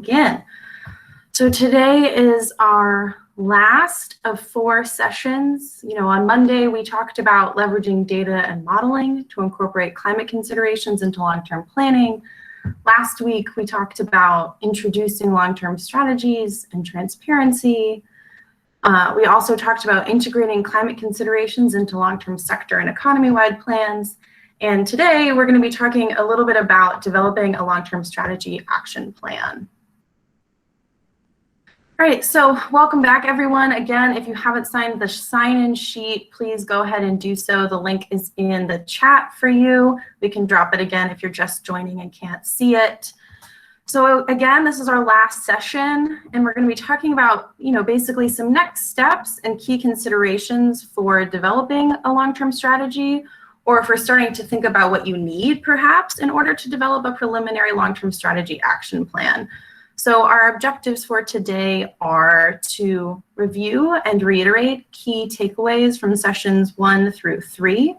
begin. So today is our last of 4 sessions. On Monday, we talked about leveraging data and modeling to incorporate climate considerations into long-term planning. Last week, we talked about introducing long-term strategies and transparency. We also talked about integrating climate considerations into long-term sector and economy-wide plans. And today, we're going to be talking a little bit about developing a long-term strategy action plan. All right, so welcome back, everyone. Again, if you haven't signed the sign-in sheet, please go ahead and do so. The link is in the chat for you. We can drop it again if you're just joining and can't see it. So again, this is our last session, and we're going to be talking about, basically some next steps and key considerations for developing a long-term strategy, or if we're starting to think about what you need, perhaps, in order to develop a preliminary long-term strategy action plan. So our objectives for today are to review and reiterate key takeaways from sessions 1 through 3,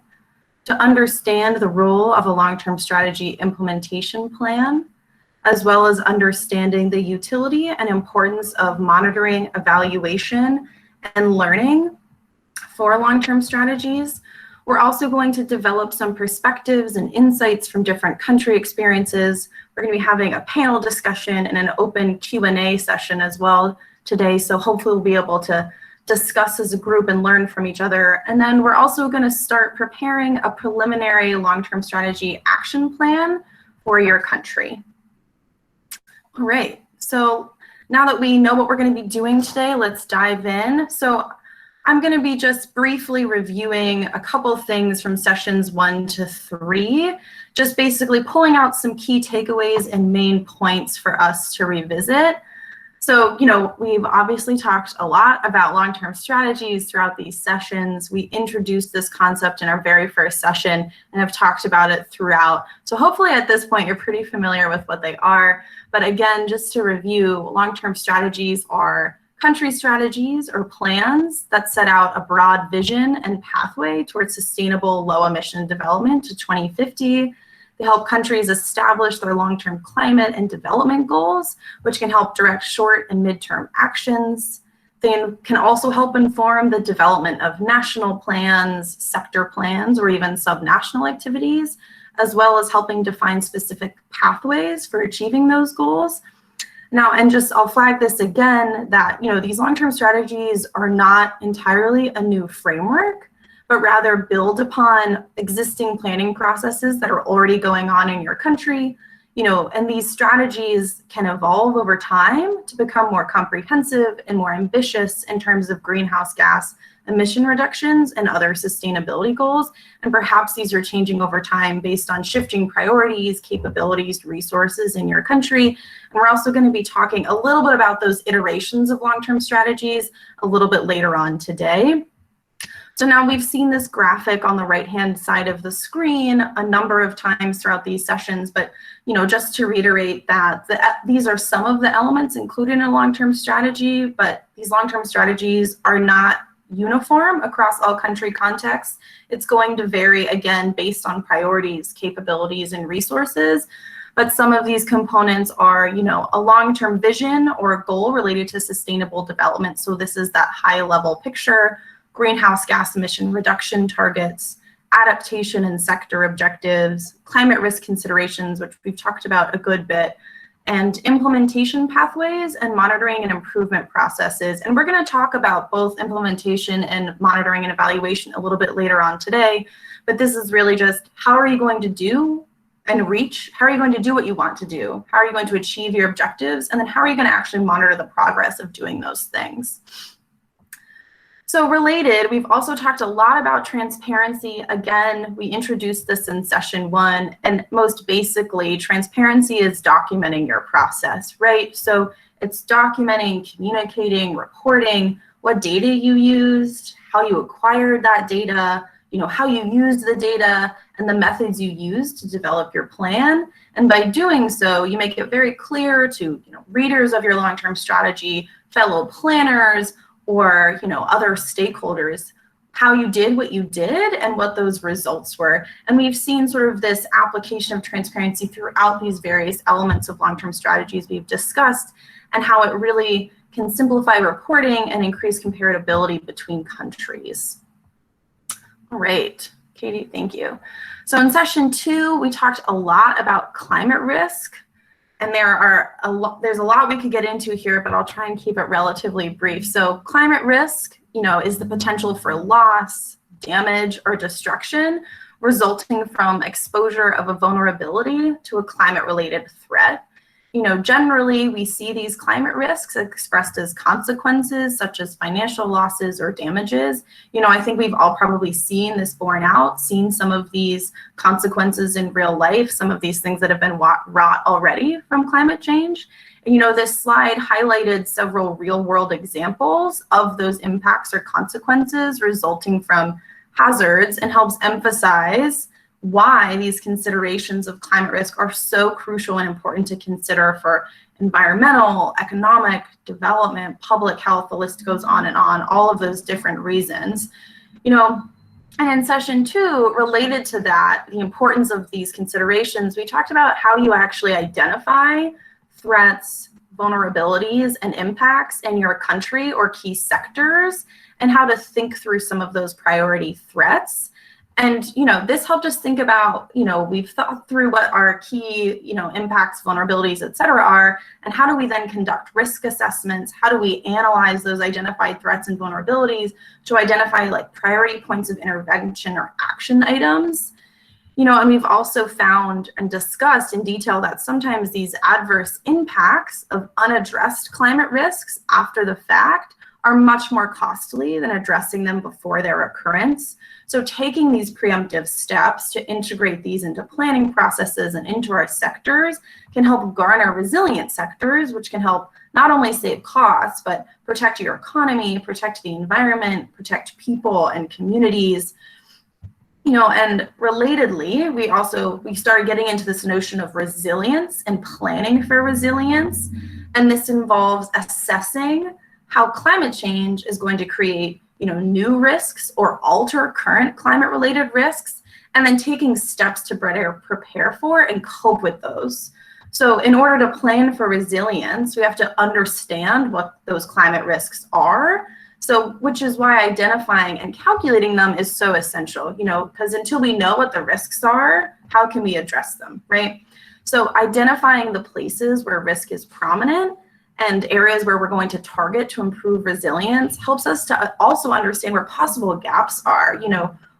to understand the role of a long-term strategy implementation plan, as well as understanding the utility and importance of monitoring, evaluation, and learning for long-term strategies. We're also going to develop some perspectives and insights from different country experiences. We're going to be having a panel discussion and an open Q&A session as well today, so hopefully we'll be able to discuss as a group and learn from each other. And then we're also going to start preparing a preliminary long-term strategy action plan for your country. All right, so now that we know what we're going to be doing today, let's dive in. So I'm going to be just briefly reviewing a couple things from sessions 1 to 3, just basically pulling out some key takeaways and main points for us to revisit. So, we've obviously talked a lot about long-term strategies throughout these sessions. We introduced this concept in our very first session and have talked about it throughout. So hopefully at this point, you're pretty familiar with what they are. But again, just to review, long-term strategies are country strategies or plans that set out a broad vision and pathway towards sustainable low-emission development to 2050. They help countries establish their long-term climate and development goals, which can help direct short and mid-term actions. They can also help inform the development of national plans, sector plans, or even subnational activities, as well as helping define specific pathways for achieving those goals. Now, and I'll flag this again, that these long-term strategies are not entirely a new framework, but rather build upon existing planning processes that are already going on in your country. And these strategies can evolve over time to become more comprehensive and more ambitious in terms of greenhouse gas emission reductions and other sustainability goals. And perhaps these are changing over time based on shifting priorities, capabilities, resources in your country. And we're also going to be talking a little bit about those iterations of long-term strategies a little bit later on today. So now we've seen this graphic on the right-hand side of the screen a number of times throughout these sessions, but just to reiterate that these are some of the elements included in a long-term strategy, but these long-term strategies are not uniform across all country contexts. It's going to vary, again, based on priorities, capabilities, and resources. But some of these components are, a long-term vision or a goal related to sustainable development. So this is that high-level picture, greenhouse gas emission reduction targets, adaptation and sector objectives, climate risk considerations, which we've talked about a good bit, and implementation pathways and monitoring and improvement processes. And we're going to talk about both implementation and monitoring and evaluation a little bit later on today. But this is really just, how are you going to do and reach? How are you going to do what you want to do? How are you going to achieve your objectives? And then how are you going to actually monitor the progress of doing those things? So related, we've also talked a lot about transparency. Again, we introduced this in session 1, and most basically, transparency is documenting your process, right? So it's documenting, communicating, reporting what data you used, how you acquired that data, how you used the data, and the methods you used to develop your plan. And by doing so, you make it very clear to readers of your long-term strategy, fellow planners, or other stakeholders, how you did what you did and what those results were. And we've seen sort of this application of transparency throughout these various elements of long-term strategies we've discussed, and how it really can simplify reporting and increase comparability between countries. All right, Katie, thank you. So in session 2, we talked a lot about climate risk, and there's a lot we could get into here, but I'll try and keep it relatively brief. So climate risk, is the potential for loss, damage, or destruction resulting from exposure of a vulnerability to a climate-related threat. Generally, we see these climate risks expressed as consequences, such as financial losses or damages. I think we've all probably seen this borne out, seen some of these consequences in real life, some of these things that have been wrought already from climate change. This slide highlighted several real-world examples of those impacts or consequences resulting from hazards, and helps emphasize why these considerations of climate risk are so crucial and important to consider for environmental, economic, development, public health. The list goes on and on, all of those different reasons. And in session 2, related to that, the importance of these considerations, we talked about how you actually identify threats, vulnerabilities, and impacts in your country or key sectors, and how to think through some of those priority threats. And, this helped us think about, we've thought through what our key, impacts, vulnerabilities, et cetera are, and how do we then conduct risk assessments? How do we analyze those identified threats and vulnerabilities to identify priority points of intervention or action items? And we've also found and discussed in detail that sometimes these adverse impacts of unaddressed climate risks after the fact are much more costly than addressing them before their occurrence. So taking these preemptive steps to integrate these into planning processes and into our sectors can help garner resilient sectors, which can help not only save costs, but protect your economy, protect the environment, protect people and communities. And relatedly, we started getting into this notion of resilience and planning for resilience. And this involves assessing how climate change is going to create, new risks or alter current climate-related risks, and then taking steps to better prepare for and cope with those. So in order to plan for resilience, we have to understand what those climate risks are. So, which is why identifying and calculating them is so essential, because until we know what the risks are, how can we address them, right? So identifying the places where risk is prominent and areas where we're going to target to improve resilience helps us to also understand where possible gaps are.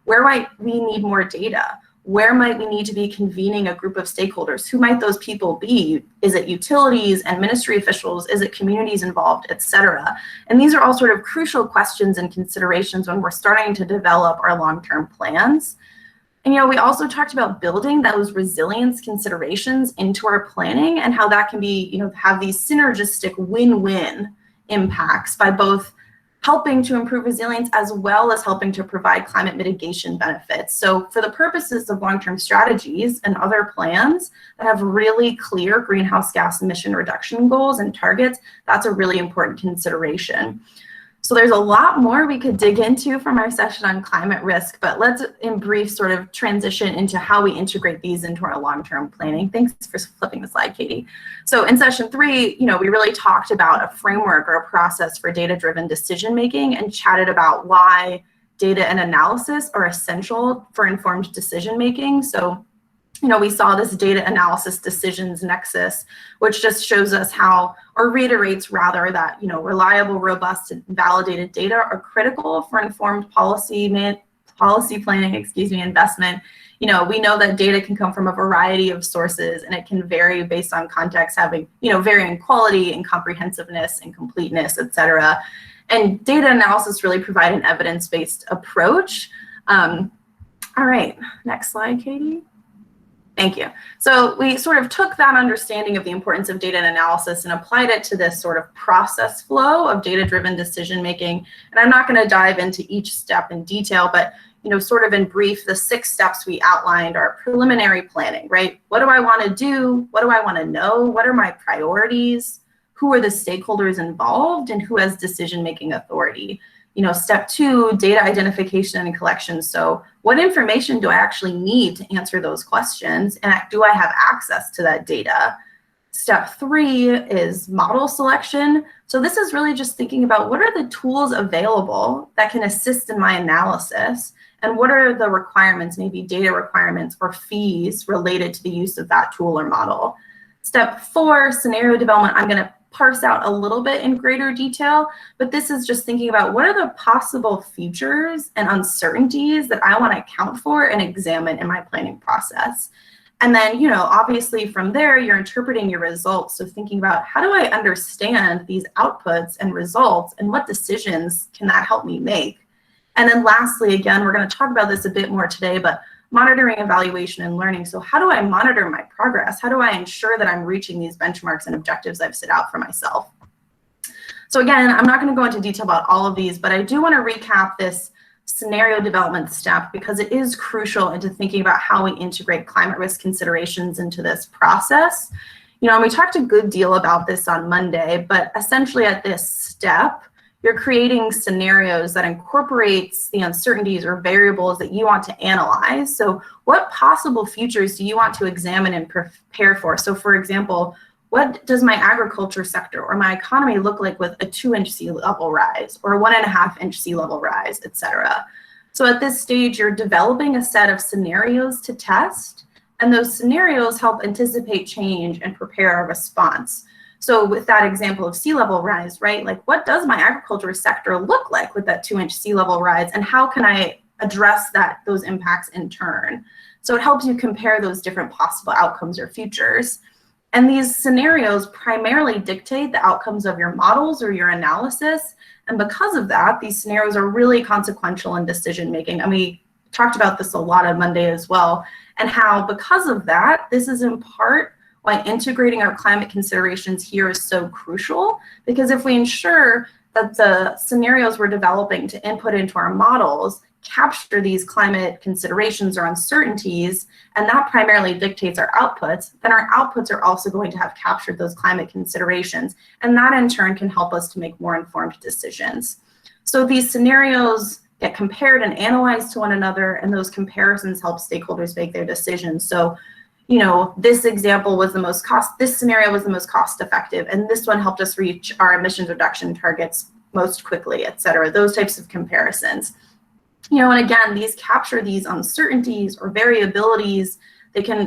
Where might we need more data? Where might we need to be convening a group of stakeholders? Who might those people be? Is it utilities and ministry officials? Is it communities involved, et cetera? And these are all sort of crucial questions and considerations when we're starting to develop our long-term plans. And we also talked about building those resilience considerations into our planning, and how that can be, have these synergistic win-win impacts by both helping to improve resilience as well as helping to provide climate mitigation benefits. So for the purposes of long-term strategies and other plans that have really clear greenhouse gas emission reduction goals and targets, that's a really important consideration. So there's a lot more we could dig into from our session on climate risk, but let's in brief sort of transition into how we integrate these into our long-term planning. Thanks for flipping the slide, Katie. So in session 3, we really talked about a framework or a process for data-driven decision-making and chatted about why data and analysis are essential for informed decision-making. So we saw this data analysis decisions nexus, which just shows us how, or reiterates rather, that reliable, robust, and validated data are critical for informed policy planning, investment. We know that data can come from a variety of sources, and it can vary based on context, having varying quality and comprehensiveness and completeness, et cetera. And data analysis really provide an evidence-based approach. All right, next slide, Katie. Thank you. So we sort of took that understanding of the importance of data and analysis and applied it to this sort of process flow of data-driven decision-making. And I'm not going to dive into each step in detail, but sort of in brief, the 6 steps we outlined are preliminary planning, right? What do I want to do? What do I want to know? What are my priorities? Who are the stakeholders involved, and who has decision-making authority? Step 2, data identification and collection. So what information do I actually need to answer those questions? And do I have access to that data? Step 3 is model selection. So this is really just thinking about what are the tools available that can assist in my analysis, and what are the requirements, maybe data requirements or fees related to the use of that tool or model. Step 4, scenario development, I'm going to parse out a little bit in greater detail, but this is just thinking about what are the possible features and uncertainties that I want to account for and examine in my planning process. And then, obviously from there, you're interpreting your results. So thinking about how do I understand these outputs and results, and what decisions can that help me make? And then lastly, again, we're going to talk about this a bit more today, but monitoring, evaluation, and learning. So how do I monitor my progress? How do I ensure that I'm reaching these benchmarks and objectives I've set out for myself? So again, I'm not going to go into detail about all of these, but I do want to recap this scenario development step because it is crucial into thinking about how we integrate climate risk considerations into this process. And we talked a good deal about this on Monday, but essentially at this step, you're creating scenarios that incorporates the uncertainties or variables that you want to analyze. So what possible futures do you want to examine and prepare for? So for example, what does my agriculture sector or my economy look like with a 2-inch sea level rise or a 1.5-inch sea level rise, et cetera? So at this stage, you're developing a set of scenarios to test, and those scenarios help anticipate change and prepare a response. So with that example of sea level rise, right, like what does my agriculture sector look like with that 2-inch sea level rise, and how can I address those impacts in turn? So it helps you compare those different possible outcomes or futures. And these scenarios primarily dictate the outcomes of your models or your analysis. And because of that, these scenarios are really consequential in decision making. And we talked about this a lot on Monday as well, and how because of that, this is in part why integrating our climate considerations here is so crucial, because if we ensure that the scenarios we're developing to input into our models capture these climate considerations or uncertainties, and that primarily dictates our outputs, then our outputs are also going to have captured those climate considerations, and that in turn can help us to make more informed decisions. So these scenarios get compared and analyzed to one another, and those comparisons help stakeholders make their decisions. So this example was this scenario was the most cost effective, and this one helped us reach our emissions reduction targets most quickly, et cetera, those types of comparisons. And again, these capture these uncertainties or variabilities.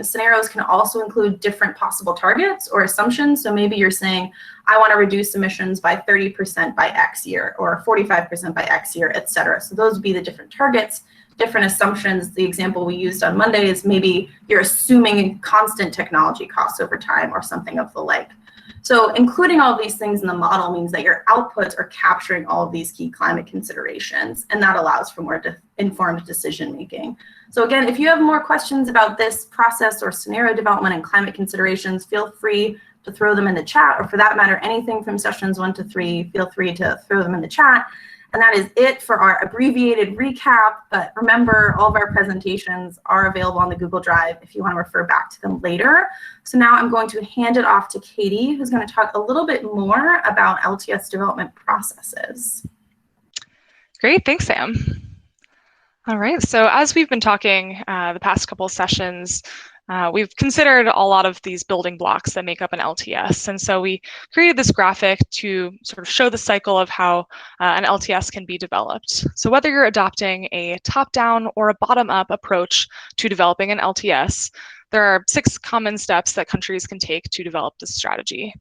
Scenarios can also include different possible targets or assumptions. So maybe you're saying, I want to reduce emissions by 30% by X year, or 45% by X year, et cetera. So those would be the different targets, different assumptions. The example we used on Monday is maybe you're assuming constant technology costs over time or something of the like. So including all these things in the model means that your outputs are capturing all of these key climate considerations, and that allows for more informed decision making. So again, if you have more questions about this process or scenario development and climate considerations, feel free to throw them in the chat, or for that matter, anything from sessions 1 to 3, feel free to throw them in the chat. And that is it for our abbreviated recap. But remember, all of our presentations are available on the Google Drive if you want to refer back to them later. So now I'm going to hand it off to Katie, who's going to talk a little bit more about LTS development processes. Great, thanks, Sam. All right, so as we've been talking the past couple of sessions, we've considered a lot of these building blocks that make up an LTS. And so we created this graphic to sort of show the cycle of how an LTS can be developed. So whether you're adopting a top-down or a bottom-up approach to developing an LTS, there are 6 common steps that countries can take to develop this strategy.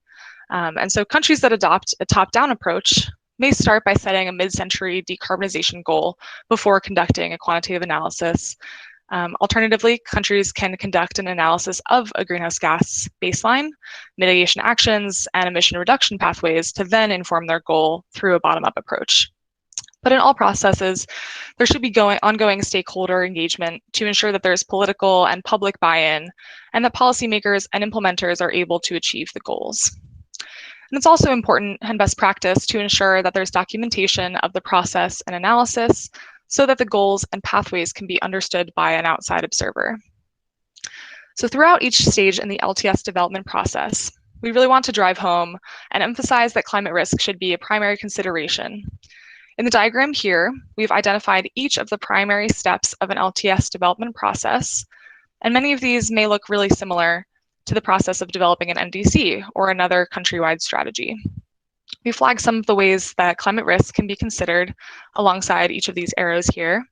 And so countries that adopt a top-down approach may start by setting a mid-century decarbonization goal before conducting a quantitative analysis. Alternatively, countries can conduct an analysis of a greenhouse gas baseline, mitigation actions, and emission reduction pathways to then inform their goal through a bottom-up approach. But in all processes, there should be ongoing stakeholder engagement to ensure that there's political and public buy-in, and that policymakers and implementers are able to achieve the goals. And it's also important and best practice to ensure that there's documentation of the process and analysis so that the goals and pathways can be understood by an outside observer. So throughout each stage in the LTS development process, we really want to drive home and emphasize that climate risk should be a primary consideration. In the diagram here, we've identified each of the primary steps of an LTS development process, and many of these may look really similar to the process of developing an NDC or another countrywide strategy. We flag some of the ways that climate risk can be considered alongside each of these arrows here.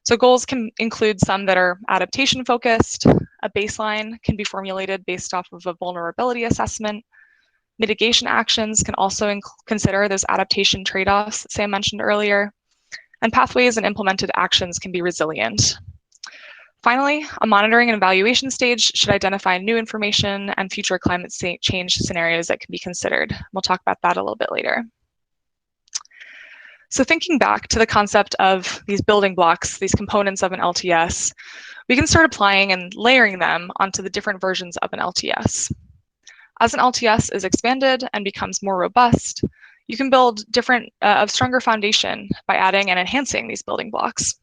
So goals can include some that are adaptation focused. A baseline can be formulated based off of a vulnerability assessment. Mitigation actions can also consider those adaptation trade-offs that Sam mentioned earlier. And pathways and implemented actions can be resilient. Finally, a monitoring and evaluation stage should identify new information and future climate change scenarios that can be considered. We'll talk about that a little bit later. So thinking back to the concept of these building blocks, these components of an LTS, we can start applying and layering them onto the different versions of an LTS. As an LTS is expanded and becomes more robust, you can build a stronger foundation by adding and enhancing these building blocks.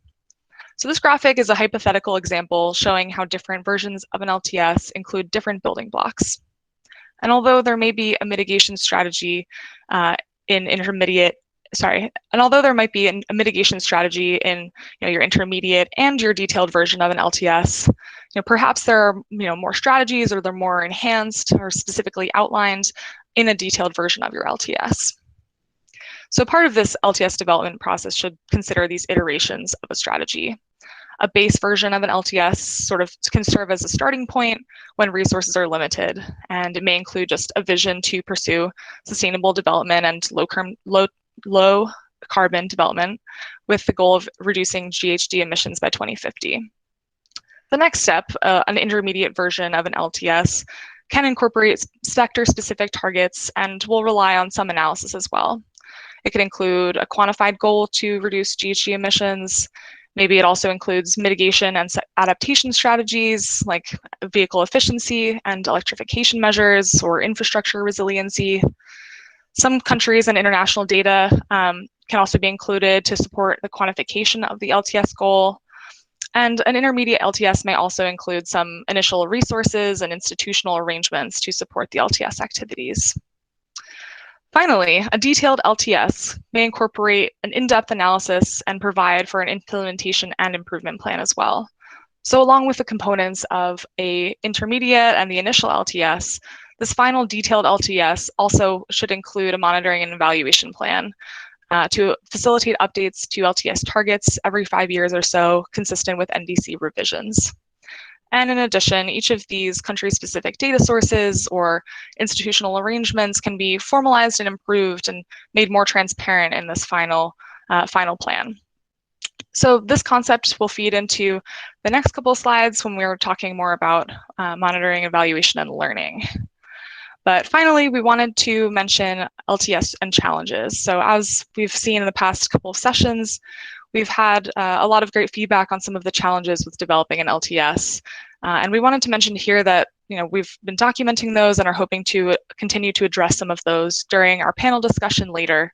So this graphic is a hypothetical example showing how different versions of an LTS include different building blocks. And although there may be a mitigation strategy although there might be a mitigation strategy in your intermediate and your detailed version of an LTS, perhaps there are more strategies, or they're more enhanced or specifically outlined in a detailed version of your LTS. So part of this LTS development process should consider these iterations of a strategy. A base version of an LTS sort of can serve as a starting point when resources are limited, and it may include just a vision to pursue sustainable development and low carbon development with the goal of reducing GHG emissions by 2050. The next step, an intermediate version of an LTS, can incorporate sector-specific targets and will rely on some analysis as well. It could include a quantified goal to reduce GHG emissions. Maybe it also includes mitigation and adaptation strategies like vehicle efficiency and electrification measures or infrastructure resiliency. Some countries and international data can also be included to support the quantification of the LTS goal. And an intermediate LTS may also include some initial resources and institutional arrangements to support the LTS activities. Finally, a detailed LTS may incorporate an in-depth analysis and provide for an implementation and improvement plan as well. So along with the components of an intermediate and the initial LTS, this final detailed LTS also should include a monitoring and evaluation plan to facilitate updates to LTS targets every 5 years or so, consistent with NDC revisions. And in addition, each of these country-specific data sources or institutional arrangements can be formalized and improved and made more transparent in this final plan. So this concept will feed into the next couple of slides when we're talking more about monitoring, evaluation, and learning. But finally, we wanted to mention LTS and challenges. So as we've seen in the past couple of sessions, we've had a lot of great feedback on some of the challenges with developing an LTS. And we wanted to mention here that we've been documenting those and are hoping to continue to address some of those during our panel discussion later.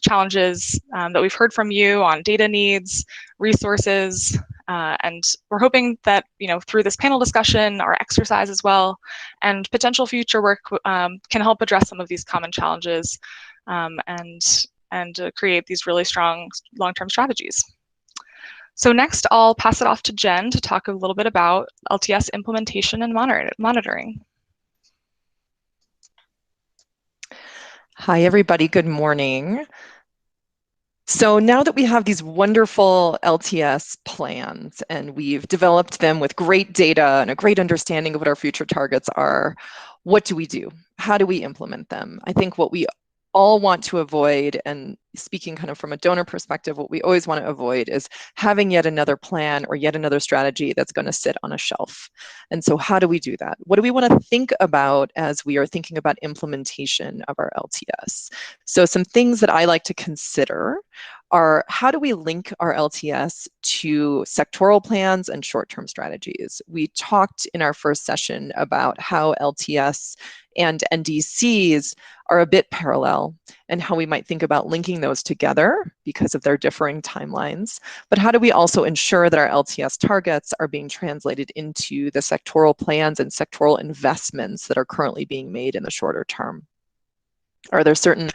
Challenges that we've heard from you on data needs, resources, and we're hoping that through this panel discussion, our exercise as well, and potential future work can help address some of these common challenges and create these really strong long-term strategies. So next, I'll pass it off to Jen to talk a little bit about LTS implementation and monitoring. Hi, everybody. Good morning. So now that we have these wonderful LTS plans and we've developed them with great data and a great understanding of what our future targets are, what do we do? How do we implement them? I think what we all want to avoid, and speaking kind of from a donor perspective, what we always want to avoid is having yet another plan or yet another strategy that's going to sit on a shelf. And so how do we do that? What do we want to think about as we are thinking about implementation of our LTS? So some things that I like to consider are, how do we link our LTS to sectoral plans and short-term strategies? We talked in our first session about how LTS and NDCs are a bit parallel and how we might think about linking those together because of their differing timelines. But how do we also ensure that our LTS targets are being translated into the sectoral plans and sectoral investments that are currently being made in the shorter term? Are there certain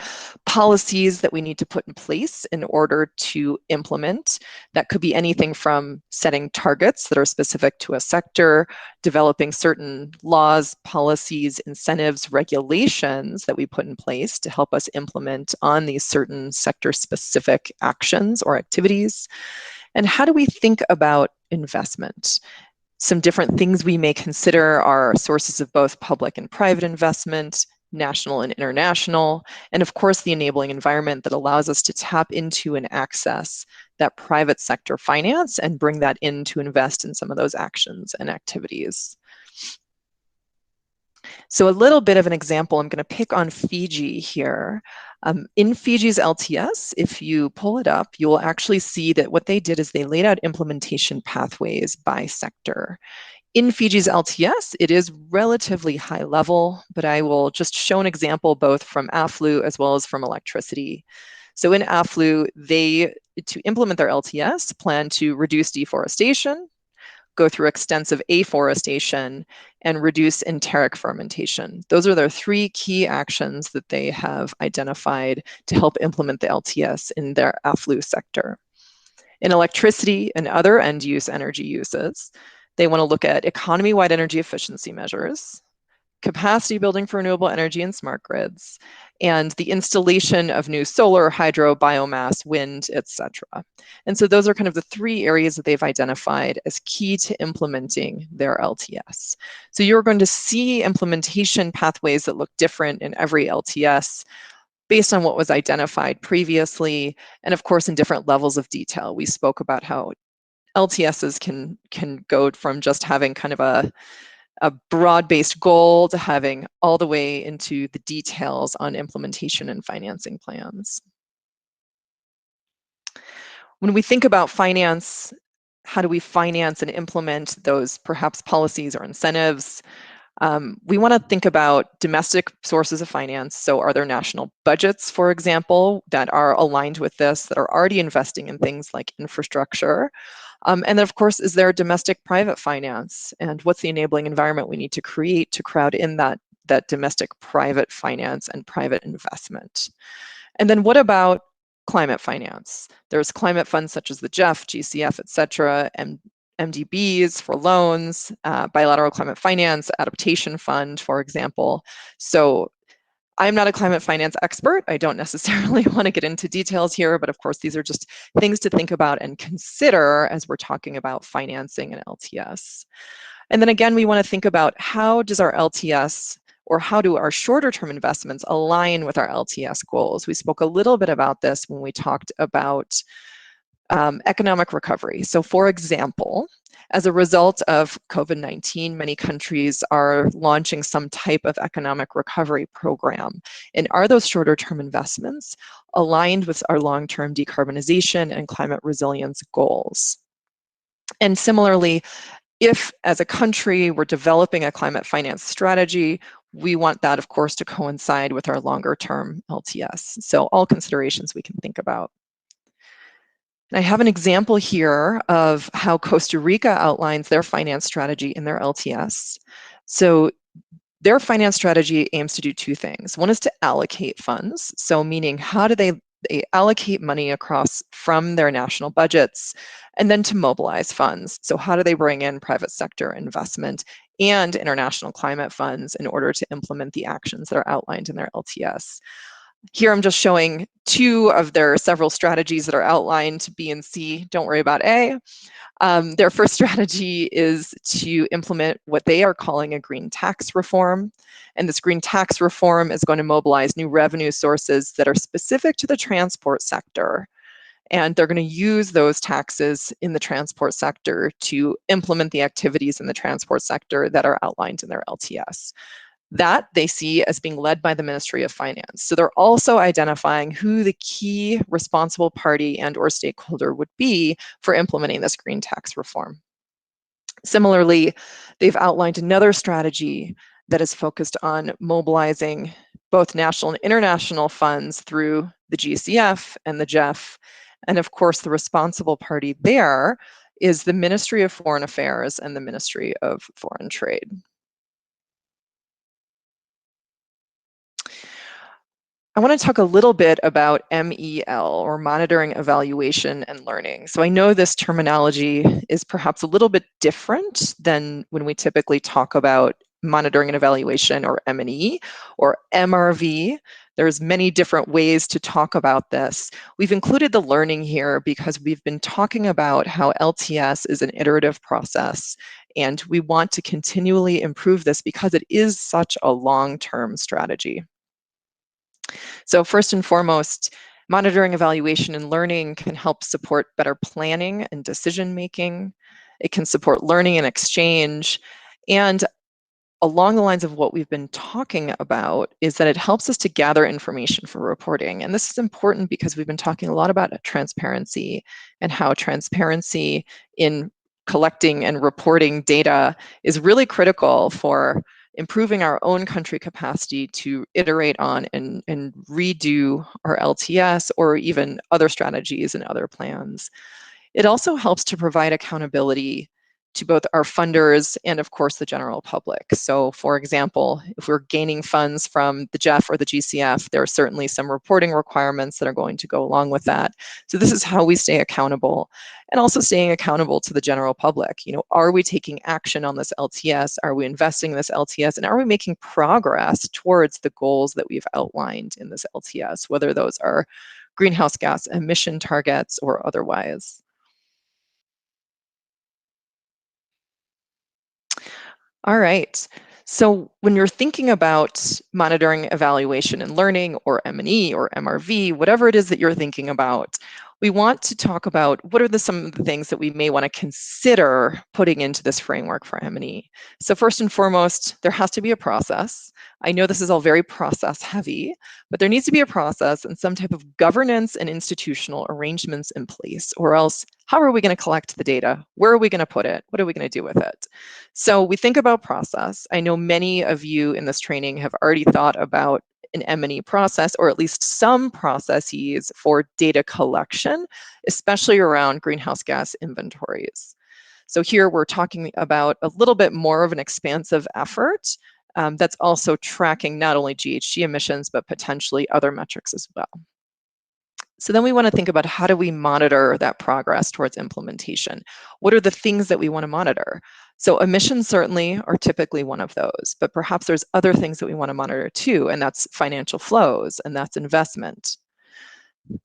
policies that we need to put in place in order to implement. That could be anything from setting targets that are specific to a sector, developing certain laws, policies, incentives, regulations that we put in place to help us implement on these certain sector-specific actions or activities. And how do we think about investment? Some different things we may consider are sources of both public and private investment, national and international, and of course the enabling environment that allows us to tap into and access that private sector finance and bring that in to invest in some of those actions and activities. So a little bit of an example, I'm going to pick on Fiji here. In Fiji's LTS, if you pull it up, you will actually see that what they did is they laid out implementation pathways by sector. In Fiji's LTS, it is relatively high level, but I will just show an example both from AFLU as well as from electricity. So in AFLU, they, to implement their LTS, plan to reduce deforestation, go through extensive afforestation, and reduce enteric fermentation. Those are their three key actions that they have identified to help implement the LTS in their AFLU sector. In electricity and other end-use energy uses, they want to look at economy-wide energy efficiency measures, capacity building for renewable energy and smart grids, and the installation of new solar, hydro, biomass, wind, etc. And so those are kind of the three areas that they've identified as key to implementing their LTS. So you're going to see implementation pathways that look different in every LTS based on what was identified previously, and of course in different levels of detail. We spoke about how LTSs can go from just having kind of a broad-based goal to having all the way into the details on implementation and financing plans. When we think about finance, how do we finance and implement those perhaps policies or incentives? We want to think about domestic sources of finance. So are there national budgets, for example, that are aligned with this, that are already investing in things like infrastructure? And then, of course, is there domestic private finance? And what's the enabling environment we need to create to crowd in that domestic private finance and private investment? And then what about climate finance? There's climate funds such as the GEF, GCF, et cetera, and MDBs for loans, bilateral climate finance, adaptation fund, for example. So I'm not a climate finance expert. I don't necessarily want to get into details here, but of course, these are just things to think about and consider as we're talking about financing an LTS. And then again, we want to think about how does our LTS or how do our shorter term investments align with our LTS goals? We spoke a little bit about this when we talked about economic recovery. So for example, as a result of COVID-19, many countries are launching some type of economic recovery program. And are those shorter term investments aligned with our long-term decarbonization and climate resilience goals? And similarly, if as a country we're developing a climate finance strategy, we want that, of course, to coincide with our longer term LTS. So all considerations we can think about. And I have an example here of how Costa Rica outlines their finance strategy in their LTS. So their finance strategy aims to do two things. One is to allocate funds. So meaning how do they allocate money across from their national budgets, and then to mobilize funds. So how do they bring in private sector investment and international climate funds in order to implement the actions that are outlined in their LTS? Here I'm just showing two of their several strategies that are outlined, B and C. Don't worry about A. Their first strategy is to implement what they are calling a green tax reform. And this green tax reform is going to mobilize new revenue sources that are specific to the transport sector. And they're going to use those taxes in the transport sector to implement the activities in the transport sector that are outlined in their LTS. That they see as being led by the Ministry of Finance. So they're also identifying who the key responsible party and or stakeholder would be for implementing this green tax reform. Similarly, they've outlined another strategy that is focused on mobilizing both national and international funds through the GCF and the GEF. And of course, the responsible party there is the Ministry of Foreign Affairs and the Ministry of Foreign Trade. I want to talk a little bit about MEL, or monitoring, evaluation, and learning. So I know this terminology is perhaps a little bit different than when we typically talk about monitoring and evaluation, or M&E, or MRV. There's many different ways to talk about this. We've included the learning here because we've been talking about how LTS is an iterative process, and we want to continually improve this because it is such a long-term strategy. So first and foremost, monitoring, evaluation, and learning can help support better planning and decision making. It can support learning and exchange. And along the lines of what we've been talking about is that it helps us to gather information for reporting. And this is important because we've been talking a lot about transparency and how transparency in collecting and reporting data is really critical for improving our own country capacity to iterate on and redo our LTS, or even other strategies and other plans. It also helps to provide accountability to both our funders and, of course, the general public. So, for example, if we're gaining funds from the GEF or the GCF, there are certainly some reporting requirements that are going to go along with that. So this is how we stay accountable, and also staying accountable to the general public. You know, are we taking action on this LTS? Are we investing in this LTS? And are we making progress towards the goals that we've outlined in this LTS, whether those are greenhouse gas emission targets or otherwise? All right. So when you're thinking about monitoring, evaluation, and learning, or M&E or MRV, whatever it is that you're thinking about, we want to talk about what are some of the things that we may want to consider putting into this framework for M&E. So first and foremost, there has to be a process. I know this is all very process heavy, but there needs to be a process and some type of governance and institutional arrangements in place, or else how are we going to collect the data? Where are we going to put it? What are we going to do with it? So we think about process. I know many of you in this training have already thought about an M&E process, or at least some processes for data collection, especially around greenhouse gas inventories. So here we're talking about a little bit more of an expansive effort that's also tracking not only GHG emissions, but potentially other metrics as well. So then we want to think about, how do we monitor that progress towards implementation? What are the things that we want to monitor? So emissions certainly are typically one of those, but perhaps there's other things that we want to monitor too, and that's financial flows, and that's investment.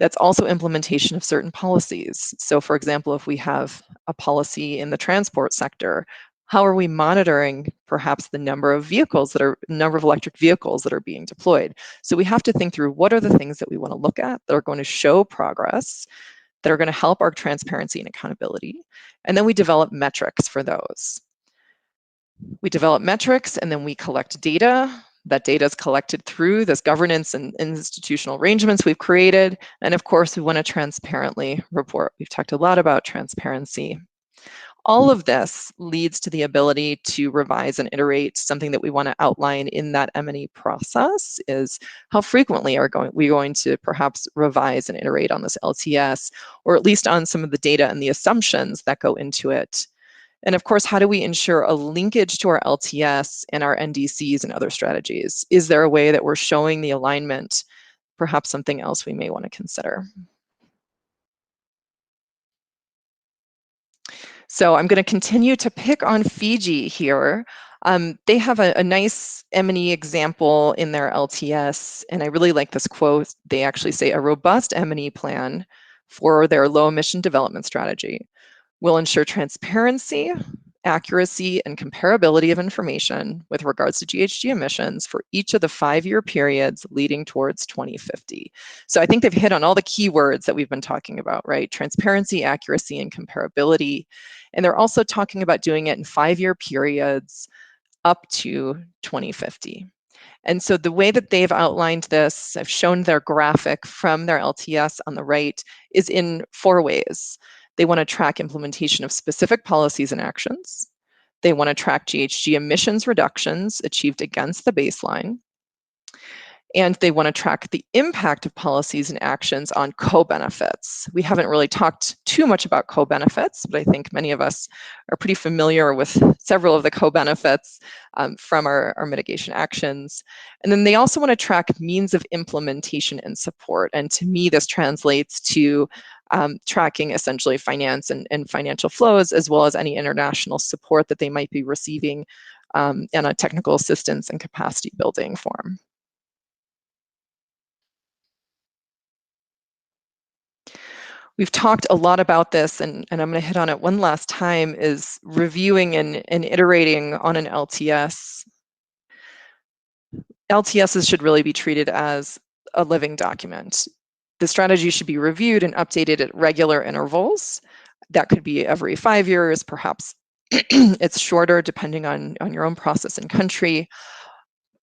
That's also implementation of certain policies. So for example, if we have a policy in the transport sector, how are we monitoring perhaps the number of electric vehicles that are being deployed? So we have to think through, what are the things that we want to look at that are going to show progress, that are going to help our transparency and accountability. And then we develop metrics for those. We develop metrics, and then we collect data. That data is collected through this governance and institutional arrangements we've created. And of course, we want to transparently report. We've talked a lot about transparency. All of this leads to the ability to revise and iterate. Something that we want to outline in that M&E process is, how frequently are we going to perhaps revise and iterate on this LTS, or at least on some of the data and the assumptions that go into it. And of course, how do we ensure a linkage to our LTS and our NDCs and other strategies? Is there a way that we're showing the alignment? Perhaps something else we may want to consider. So I'm going to continue to pick on Fiji here. They have a nice M&E example in their LTS, and I really like this quote. They actually say, a robust M&E plan for their low emission development strategy will ensure transparency, accuracy, and comparability of information with regards to GHG emissions for each of the 5-year periods leading towards 2050. So I think they've hit on all the keywords that we've been talking about, right? Transparency, accuracy, and comparability. And they're also talking about doing it in 5-year periods up to 2050. And so the way that they've outlined this, I've shown their graphic from their LTS on the right, is in 4 ways. They want to track implementation of specific policies and actions. They want to track GHG emissions reductions achieved against the baseline. And they want to track the impact of policies and actions on co-benefits. We haven't really talked too much about co-benefits, but I think many of us are pretty familiar with several of the co-benefits from our mitigation actions. And then they also want to track means of implementation and support. And to me, this translates to tracking essentially finance and financial flows, as well as any international support that they might be receiving in a technical assistance and capacity building form. We've talked a lot about this, and I'm going to hit on it one last time, is reviewing and iterating on an LTS. LTSs should really be treated as a living document. The strategy should be reviewed and updated at regular intervals. That could be every 5 years, perhaps it's shorter depending on your own process and country.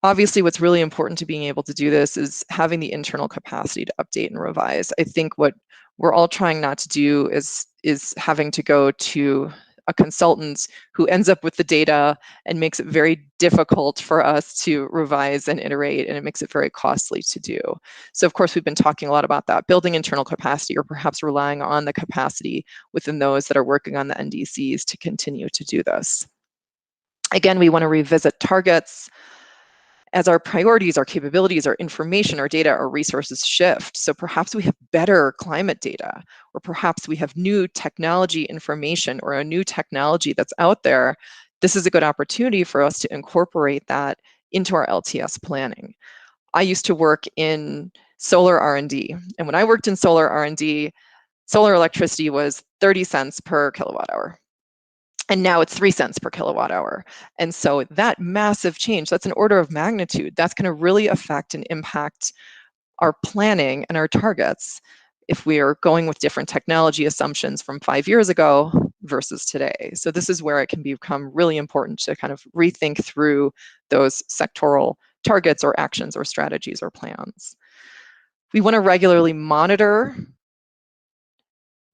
Obviously, what's really important to being able to do this is having the internal capacity to update and revise. I think what we're all trying not to do is having to go to a consultant who ends up with the data and makes it very difficult for us to revise and iterate, and it makes it very costly to do. So of course, we've been talking a lot about that, building internal capacity, or perhaps relying on the capacity within those that are working on the NDCs to continue to do this. Again, we want to revisit targets as our priorities, our capabilities, our information, our data, our resources shift. So perhaps we have better climate data, or perhaps we have new technology information or a new technology that's out there. This is a good opportunity for us to incorporate that into our LTS planning. I used to work in solar R&D, and when I worked in solar R&D, solar electricity was 30 cents per kilowatt hour. And now it's 3 cents per kilowatt hour. And so that massive change, that's an order of magnitude. That's going to really affect and impact our planning and our targets if we are going with different technology assumptions from 5 years ago versus today. So this is where it can become really important to kind of rethink through those sectoral targets or actions or strategies or plans. We want to regularly monitor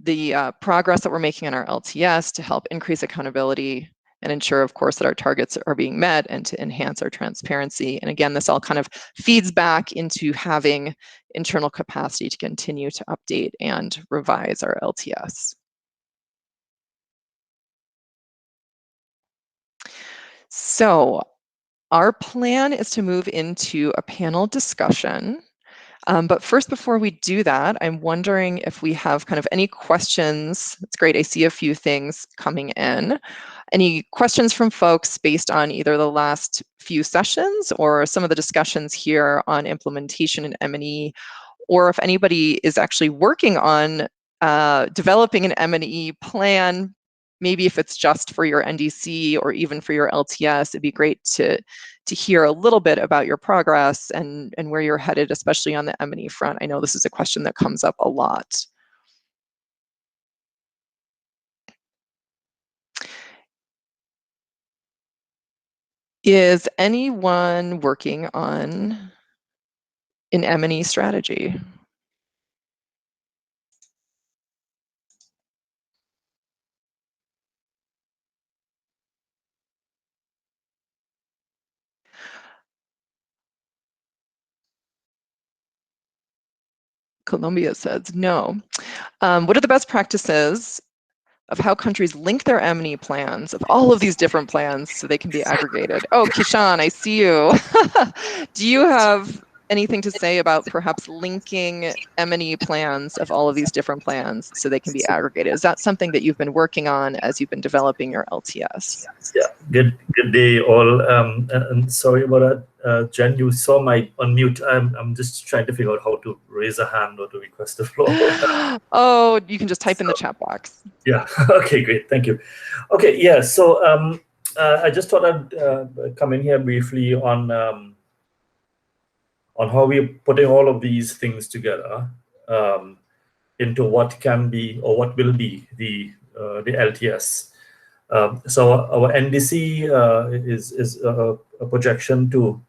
the progress that we're making on our LTS to help increase accountability and ensure, of course, that our targets are being met, and to enhance our transparency. And again, this all kind of feeds back into having internal capacity to continue to update and revise our LTS. So our plan is to move into a panel discussion. But first, before we do that, I'm wondering if we have kind of any questions. It's great, I see a few things coming in. Any questions from folks based on either the last few sessions or some of the discussions here on implementation in M&E, or if anybody is actually working on developing an M&E plan, maybe if it's just for your NDC or even for your LTS, it'd be great to hear a little bit about your progress and where you're headed, especially on the M&E front. I know this is a question that comes up a lot. Is anyone working on an M&E strategy? Colombia says no. What are the best practices of how countries link their M&E plans, of all of these different plans, so they can be aggregated? Oh, Kishan, I see you. Do you have anything to say about perhaps linking M&E plans of all of these different plans so they can be aggregated? Is that something that you've been working on as you've been developing your LTS? Yeah, good day all. And sorry about that, Jen, you saw my unmute. I'm just trying to figure out how to raise a hand or to request the floor. Oh, you can just type in the chat box. Yeah, okay, great, thank you. Okay, yeah, so I just thought I'd come in here briefly on how we're putting all of these things together into what can be or what will be the LTS. So our NDC is a projection to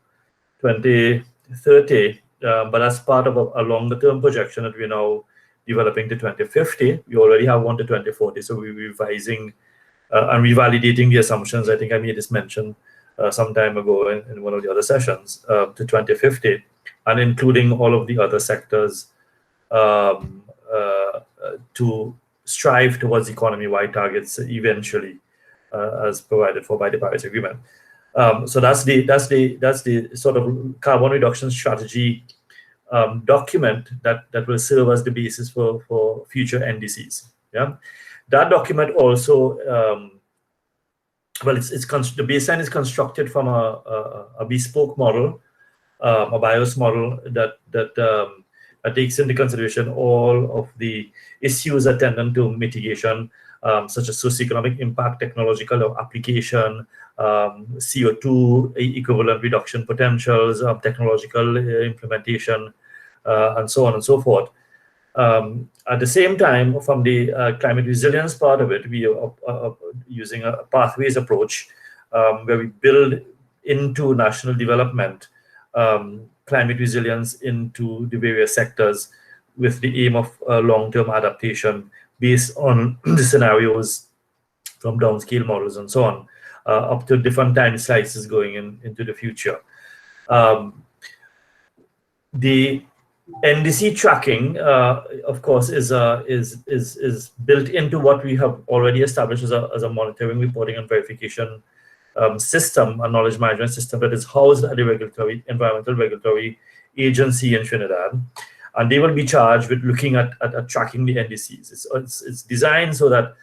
2030, but as part of a longer term projection that we're now developing to 2050, we already have one to 2040. So we're revising and revalidating the assumptions. I think I made this mention some time ago in one of the other sessions to 2050. and including all of the other sectors to strive towards economy-wide targets eventually, as provided for by the Paris Agreement. So that's the sort of carbon reduction strategy document that will serve as the basis for future NDCs. Yeah, that document also, well, the baseline is constructed from a bespoke model, a BIOS model that takes into consideration all of the issues attendant to mitigation, such as socioeconomic impact, technological application, CO2 equivalent reduction potentials, technological implementation, and so on and so forth. At the same time, from the climate resilience part of it, we are using a pathways approach where we build into national development climate resilience into the various sectors with the aim of long-term adaptation based on the scenarios from downscale models and so on, up to different time slices going into the future. The NDC tracking, of course, is built into what we have already established as a monitoring, reporting, and verification system, a knowledge management system that is housed at the environmental regulatory agency in Trinidad, and they will be charged with looking at tracking the NDCs. It's designed so that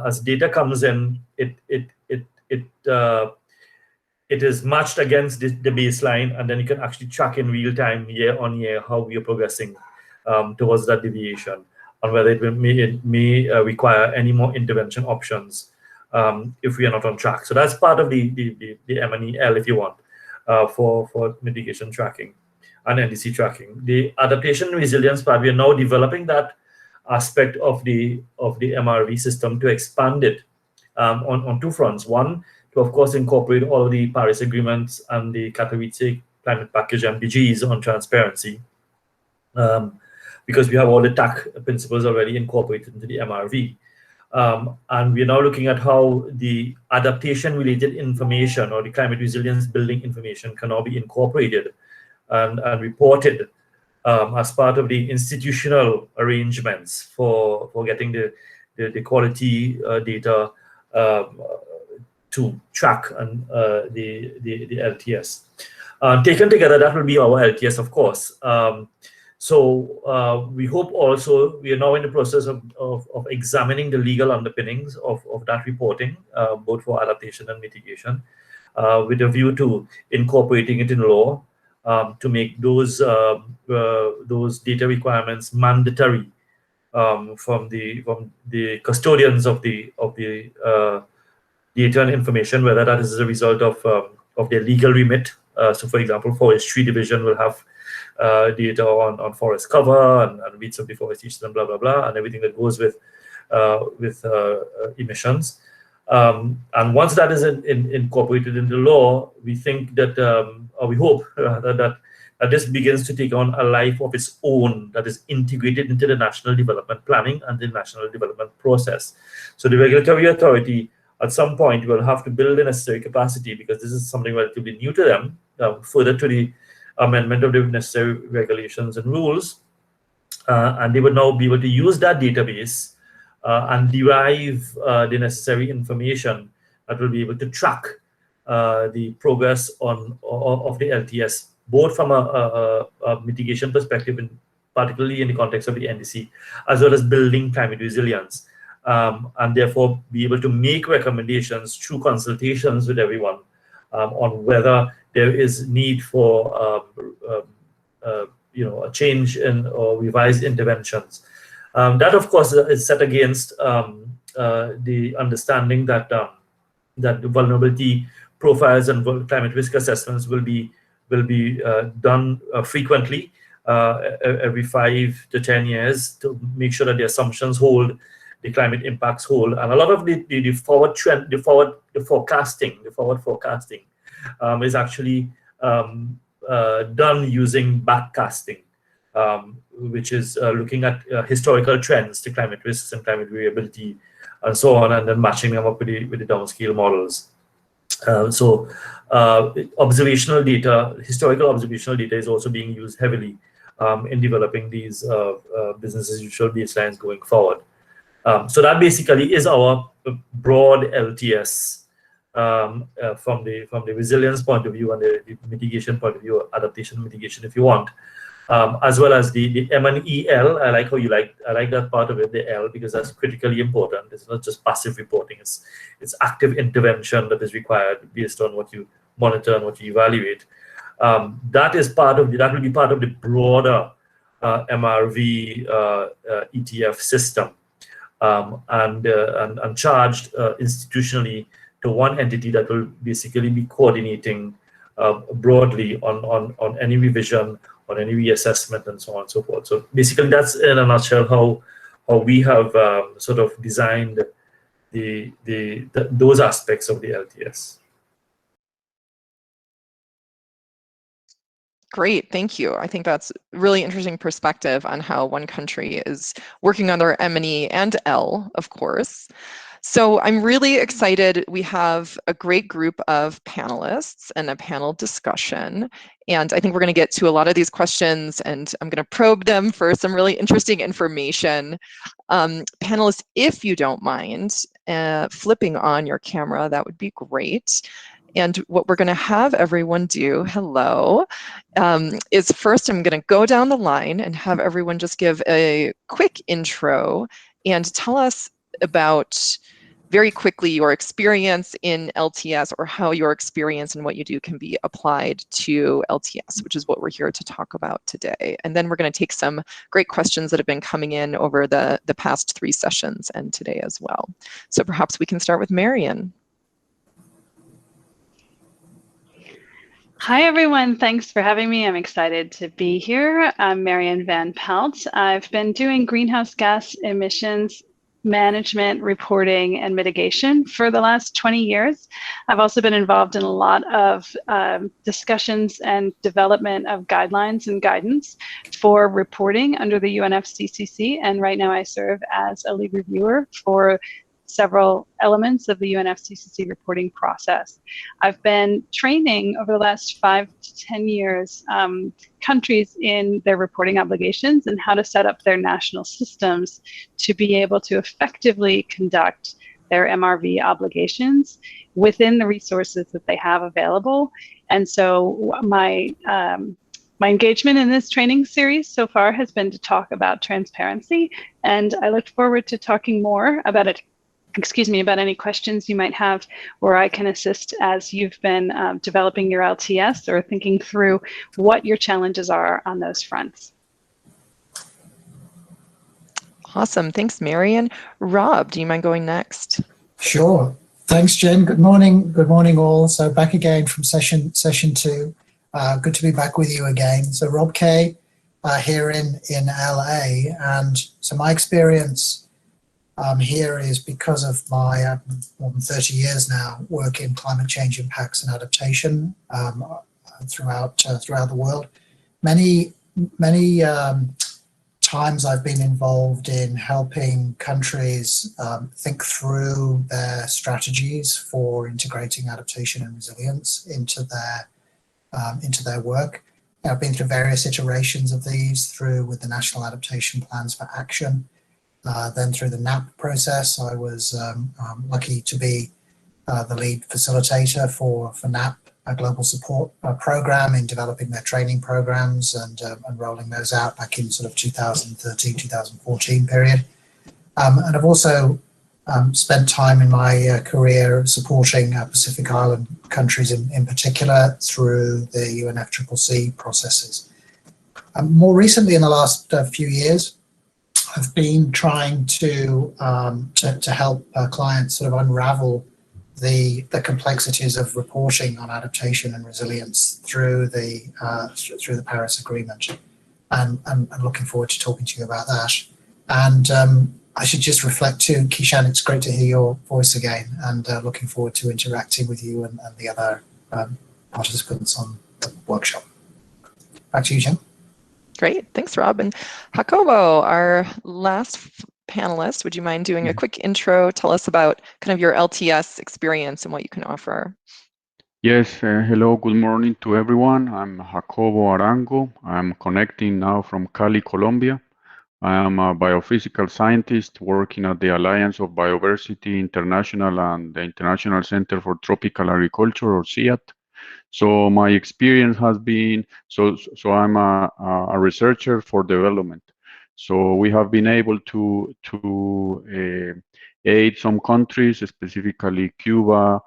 as data comes in, it is matched against the baseline, and then you can actually track in real time, year on year, how we are progressing towards that deviation, and whether it may require any more intervention options if we are not on track. So that's part of the M&EL, if you want, for mitigation tracking and NDC tracking. The adaptation and resilience part, we are now developing that aspect of the MRV system to expand it on two fronts. One, to of course incorporate all the Paris agreements and the Katowice climate package MDGs on transparency, because we have all the TAC principles already incorporated into the MRV. And we're now looking at how the adaptation-related information or the climate resilience building information can now be incorporated and reported as part of the institutional arrangements for getting the quality data to track and the LTS. Taken together, that will be our LTS, of course. So we hope also, we are now in the process of examining the legal underpinnings of that reporting, both for adaptation and mitigation, with a view to incorporating it in law to make those data requirements mandatory from the custodians of the data and information, whether that is as a result of their legal remit. So, for example, Forestry Division will have data on forest cover and rates of deforestation and blah blah blah, and everything that goes with emissions. And once that is incorporated into law, we think that, or we hope that this begins to take on a life of its own that is integrated into the national development planning and the national development process. So the regulatory authority at some point will have to build the necessary capacity, because this is something relatively new to them, further to the amendment of the necessary regulations and rules, and they would now be able to use that database and derive the necessary information that will be able to track the progress of the LTS, both from a mitigation perspective, and particularly in the context of the NDC, as well as building climate resilience, and therefore be able to make recommendations through consultations with everyone on whether there is need for a change in or revised interventions. That, of course, is set against the understanding that that the vulnerability profiles and climate risk assessments will be done frequently, every 5 to 10 years, to make sure that the assumptions hold, the climate impacts hold, and a lot of the forward trend, the forward forecasting is actually done using backcasting, which is looking at historical trends to climate risks and climate variability and so on, and then matching them up with the downscale models. So observational data, historical observational data is also being used heavily in developing these business as usual baselines going forward. So that basically is our broad LTS from the resilience point of view and the mitigation point of view, or adaptation mitigation, if you want, as well as the M and EL. I like that part of it, the L, because that's critically important. It's not just passive reporting; it's active intervention that is required based on what you monitor and what you evaluate. That will be part of the broader MRV ETF system. And charged institutionally to one entity that will basically be coordinating broadly on any revision, on any reassessment, and so on and so forth. So basically, that's in a nutshell how we have sort of designed those aspects of the LTS. Great, thank you. I think that's really interesting perspective on how one country is working on their M&E and L, of course. So I'm really excited. We have a great group of panelists and a panel discussion. And I think we're going to get to a lot of these questions, and I'm going to probe them for some really interesting information. Panelists, if you don't mind flipping on your camera, that would be great. And what we're going to have everyone do, hello, is first I'm going to go down the line and have everyone just give a quick intro and tell us about, very quickly, your experience in LTS, or how your experience and what you do can be applied to LTS, which is what we're here to talk about today. And then we're going to take some great questions that have been coming in over the past 3 sessions and today as well. So perhaps we can start with Marian. Hi, everyone. Thanks for having me. I'm excited to be here. I'm Marian Van Pelt. I've been doing greenhouse gas emissions management, reporting, and mitigation for the last 20 years. I've also been involved in a lot of discussions and development of guidelines and guidance for reporting under the UNFCCC. And right now I serve as a lead reviewer for several elements of the UNFCCC reporting process. I've been training over the last 5 to 10 years countries in their reporting obligations and how to set up their national systems to be able to effectively conduct their MRV obligations within the resources that they have available. And so my engagement in this training series so far has been to talk about transparency, and I look forward to talking more about it. About any questions you might have where I can assist as you've been developing your LTS or thinking through what your challenges are on those fronts. Awesome, thanks, Marian. Rob, do you mind going next? Sure. Thanks, Jen. Good morning. Good morning, all. So back again from session 2. Good to be back with you again. So Rob Kay here in LA, and so my experience here is because of my more than 30 years now work in climate change impacts and adaptation throughout the world. Many times I've been involved in helping countries think through their strategies for integrating adaptation and resilience into their work. I've been through various iterations of these, with the National Adaptation Plans for Action. Then through the NAP process, I was lucky to be the lead facilitator for NAP, a global support program in developing their training programs and rolling those out back in sort of 2013, 2014 period. And I've also spent time in my career supporting Pacific Island countries in particular through the UNFCCC processes. More recently, in the last few years, I've been trying to help clients sort of unravel the complexities of reporting on adaptation and resilience through the Paris Agreement, and I'm looking forward to talking to you about that. And I should just reflect too, Kishan, it's great to hear your voice again, and looking forward to interacting with you and the other participants on the workshop. Back to you, Jen. Great, thanks, Rob. And Jacobo, our last panelist, would you mind doing a quick intro? Tell us about kind of your LTS experience and what you can offer. Yes, hello, good morning to everyone. I'm Jacobo Arango. I'm connecting now from Cali, Colombia. I am a biophysical scientist working at the Alliance of Biodiversity International and the International Center for Tropical Agriculture, or CIAT. So my experience has been, so I'm a researcher for development. So we have been able to aid some countries, specifically Cuba,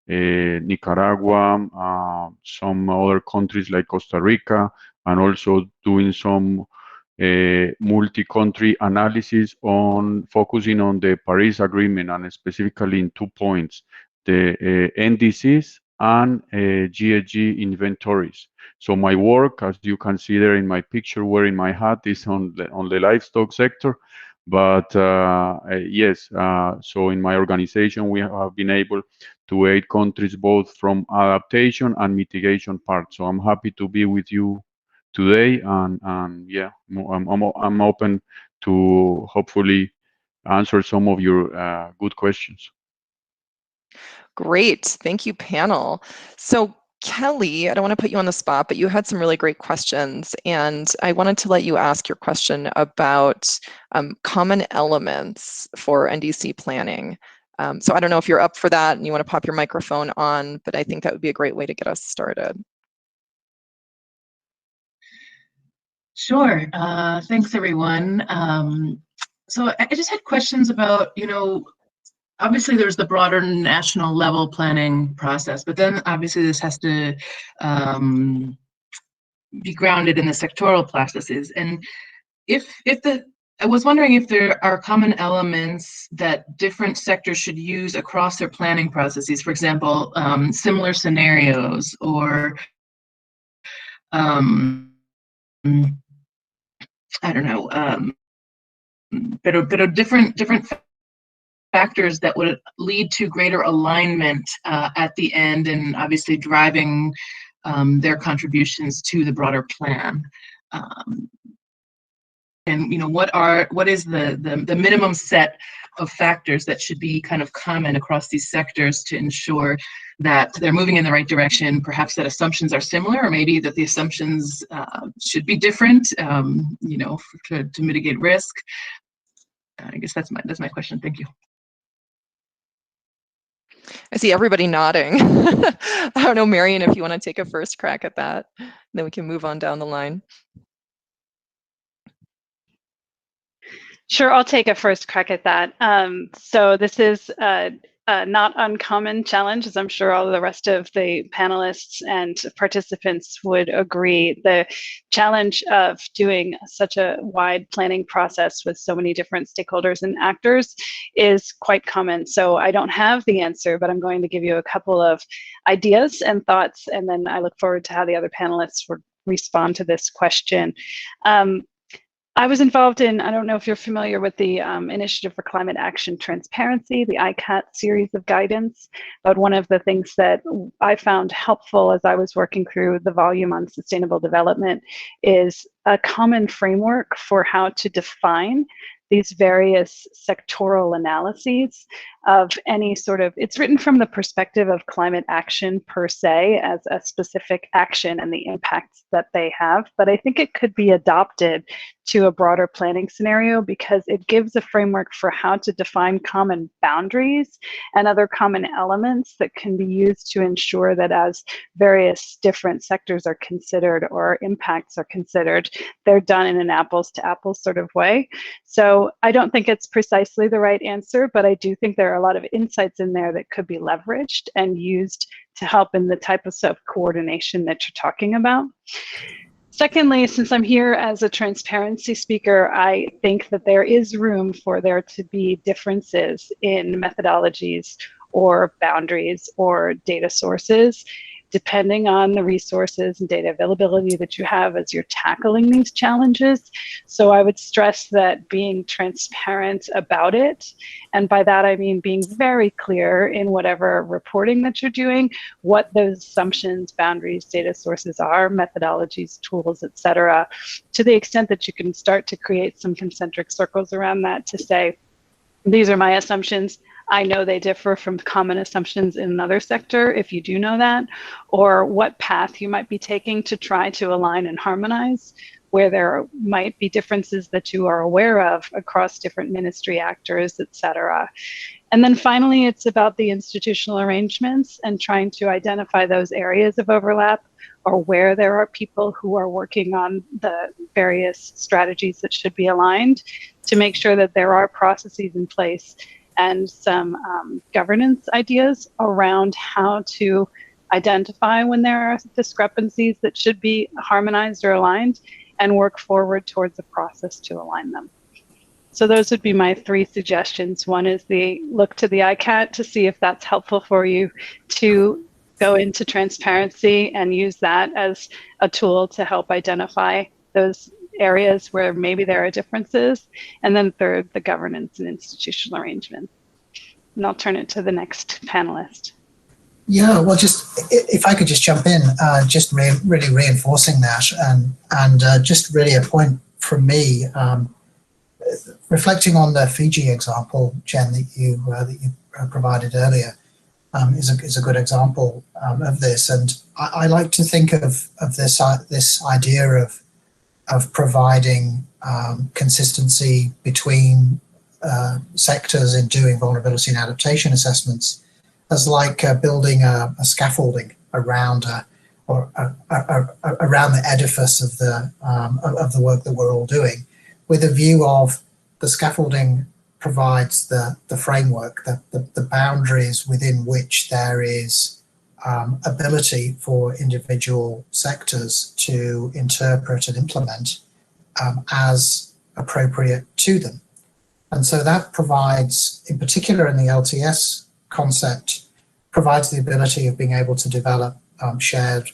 Nicaragua, some other countries like Costa Rica, and also doing some multi-country analysis on focusing on the Paris Agreement, and specifically in 2 points, the NDCs and GHG inventories. So my work, as you can see there in my picture wearing my hat, is on the livestock sector. But yes, so in my organization, we have been able to aid countries both from adaptation and mitigation part. So I'm happy to be with you today, and yeah, I'm open to hopefully answer some of your good questions. Great, thank you, panel. So Kelly, I don't want to put you on the spot, but you had some really great questions, and I wanted to let you ask your question about common elements for NDC planning. So I don't know if you're up for that and you want to pop your microphone on, but I think that would be a great way to get us started. Sure. Thanks, everyone. So I just had questions about, obviously there's the broader national level planning process, but then obviously this has to be grounded in the sectoral processes. And I was wondering if there are common elements that different sectors should use across their planning processes. For example, similar scenarios, or I don't know, but are different factors that would lead to greater alignment at the end, and obviously driving their contributions to the broader plan. And what is the minimum set of factors that should be kind of common across these sectors to ensure that they're moving in the right direction, perhaps that assumptions are similar, or maybe that the assumptions should be different, to mitigate risk. I guess that's my question. Thank you. I see everybody nodding. I don't know, Marion, if you want to take a first crack at that, then we can move on down the line. Sure, I'll take a first crack at that. So this is a not uncommon challenge, as I'm sure all of the rest of the panelists and participants would agree. The challenge of doing such a wide planning process with so many different stakeholders and actors is quite common. So I don't have the answer, but I'm going to give you a couple of ideas and thoughts, and then I look forward to how the other panelists would respond to this question. I was involved in, I don't know if you're familiar with the Initiative for Climate Action Transparency, the ICAT series of guidance, but one of the things that I found helpful as I was working through the volume on sustainable development is a common framework for how to define these various sectoral analyses of any sort of, it's written from the perspective of climate action per se as a specific action and the impacts that they have. But I think it could be adopted to a broader planning scenario because it gives a framework for how to define common boundaries and other common elements that can be used to ensure that as various different sectors are considered or impacts are considered, they're done in an apples to apples sort of way. So I don't think it's precisely the right answer, but I do think there are a lot of insights in there that could be leveraged and used to help in the type of self-coordination that you're talking about. Secondly, since I'm here as a transparency speaker, I think that there is room for there to be differences in methodologies or boundaries or data sources, depending on the resources and data availability that you have as you're tackling these challenges. So I would stress that being transparent about it, and by that I mean being very clear in whatever reporting that you're doing, what those assumptions, boundaries, data sources are, methodologies, tools, etc., to the extent that you can start to create some concentric circles around that to say, these are my assumptions. I know they differ from common assumptions in another sector, if you do know that, or what path you might be taking to try to align and harmonize, where there might be differences that you are aware of across different ministry actors, et cetera. And then finally, it's about the institutional arrangements and trying to identify those areas of overlap or where there are people who are working on the various strategies that should be aligned to make sure that there are processes in place and some governance ideas around how to identify when there are discrepancies that should be harmonized or aligned and work forward towards a process to align them. So those would be my 3 suggestions. One is the look to the ICAT to see if that's helpful for you. 2, go into transparency and use that as a tool to help identify those areas where maybe there are differences. And then 3rd, the governance and institutional arrangement. And I'll turn it to the next panelist. Yeah, well, just if I could just jump in, just really reinforcing that, and just really a point from me, reflecting on the Fiji example, Jen, that you provided earlier, is a good example of this. And I like to think of this idea of providing consistency between sectors in doing vulnerability and adaptation assessments as like building a scaffolding around around the edifice of the work that we're all doing, with a view of the scaffolding provides the framework, the boundaries within which there is ability for individual sectors to interpret and implement as appropriate to them. And so that provides, in particular in the LTS concept, provides the ability of being able to develop shared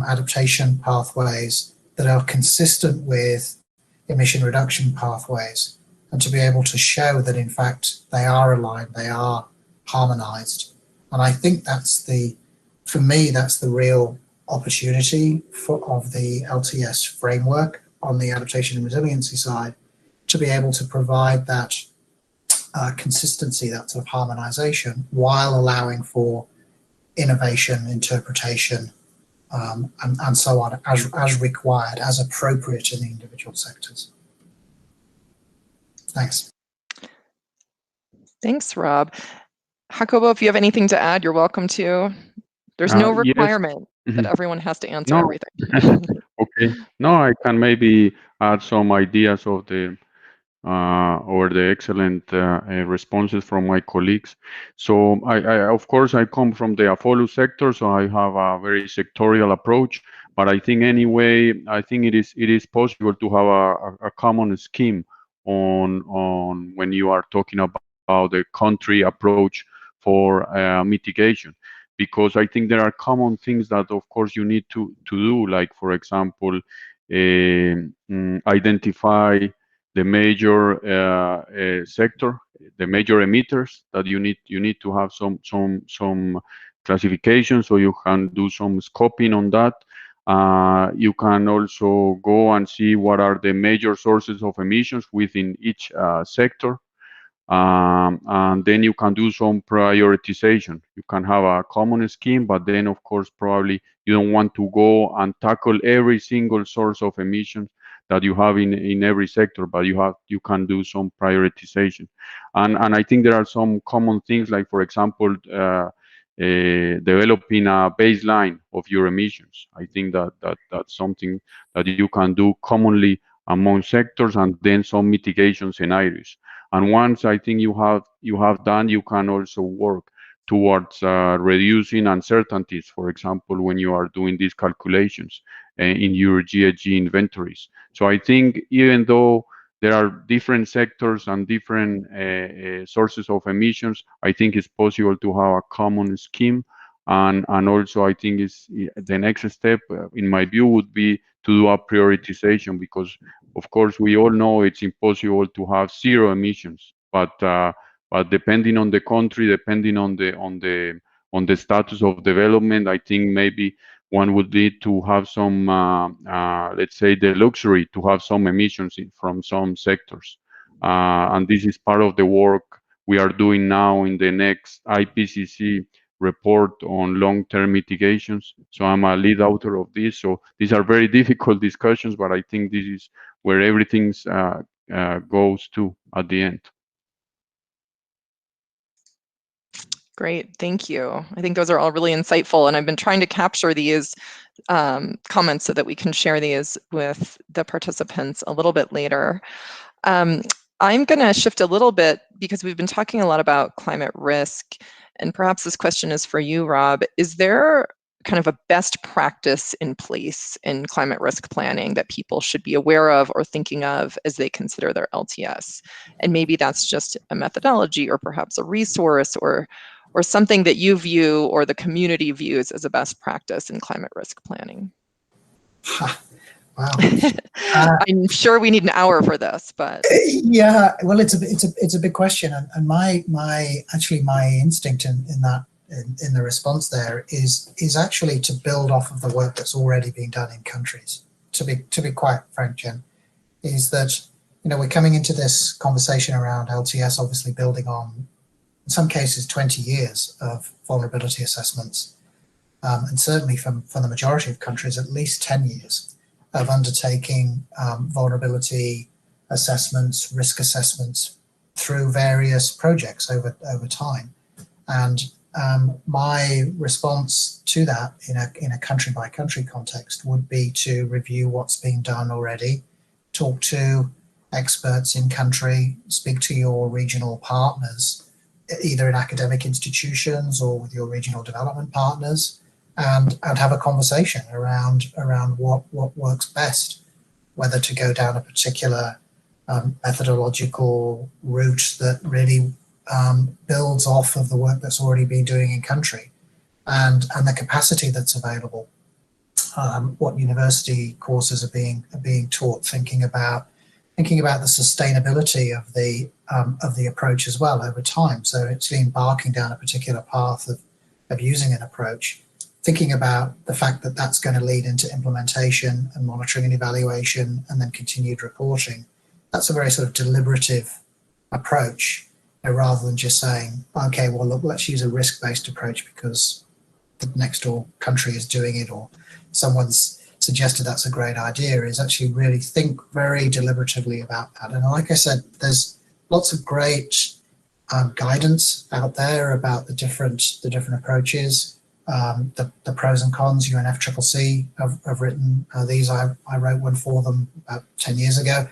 adaptation pathways that are consistent with emission reduction pathways, and to be able to show that in fact they are aligned, they are harmonized. And I think for me, that's the real opportunity of the LTS framework on the adaptation and resiliency side, to be able to provide that consistency, that sort of harmonization, while allowing for innovation, interpretation, and so on, as required, as appropriate in the individual sectors. Thanks. Thanks, Rob. Jacobo, if you have anything to add, you're welcome to. There's no requirement that everyone has to answer everything. Okay. No, I can maybe add some ideas of the or the excellent responses from my colleagues. So I of course, I come from the AFOLU sector, so I have a very sectorial approach. But I think anyway, I think it is possible to have a common scheme on when you are talking about the country approach for mitigation, because I think there are common things that of course you need to do, like for example, identify the major sector, the major emitters that you need to have some classification, so you can do some scoping on that. You can also go and see what are the major sources of emissions within each sector. And then you can do some prioritization. You can have a common scheme, but then of course probably you don't want to go and tackle every single source of emissions that you have in every sector, but you can do some prioritization. And I think there are some common things, like for example, developing a baseline of your emissions. I think that's something that you can do commonly among sectors, and then some mitigation scenarios. And once I think you have done, you can also work towards reducing uncertainties, for example, when you are doing these calculations in your GHG inventories. So I think even though there are different sectors and different sources of emissions, I think it's possible to have a common scheme. And also I think the next step, in my view, would be to do a prioritization, because of course we all know it's impossible to have zero emissions, but depending on the country, depending on the status of development, I think maybe one would need to have some, let's say, the luxury to have some emissions from some sectors. And this is part of the work we are doing now in the next IPCC report on long-term mitigations. So I'm a lead author of this. So these are very difficult discussions, but I think this is where everything goes to at the end. Great, thank you. I think those are all really insightful, and I've been trying to capture these comments so that we can share these with the participants a little bit later. I'm going to shift a little bit because we've been talking a lot about climate risk, and perhaps this question is for you, Rob. Is there kind of a best practice in place in climate risk planning that people should be aware of or thinking of as they consider their LTS? And maybe that's just a methodology or perhaps a resource or something that you view or the community views as a best practice in climate risk planning. Wow. I'm sure we need an hour for this, but yeah, well, it's a big question, and my instinct in the response there is actually to build off of the work that's already being done in countries. To be quite frank, Jen, is that we're coming into this conversation around LTS, obviously building on, in some cases, 20 years of vulnerability assessments, and certainly from the majority of countries, at least 10 years of undertaking vulnerability assessments, risk assessments through various projects over time. And my response to that in a country by country context would be to review what's being done already, talk to experts in country, speak to your regional partners, either in academic institutions or with your regional development partners, and have a conversation around what works best, whether to go down a particular methodological route that really builds off of the work that's already been doing in country, and the capacity that's available. What university courses are being taught, thinking about the sustainability of the approach as well over time. So it's embarking down a particular path of using an approach, thinking about the fact that that's going to lead into implementation and monitoring and evaluation and then continued reporting. That's a very sort of deliberative approach, rather than just saying, okay, well, look, let's use a risk-based approach because the next door country is doing it, or someone's suggested that's a great idea. Is actually really think very deliberatively about that. And like I said, there's lots of great guidance out there about the different approaches. The pros and cons. UNFCCC have written these. I wrote one for them about 10 years ago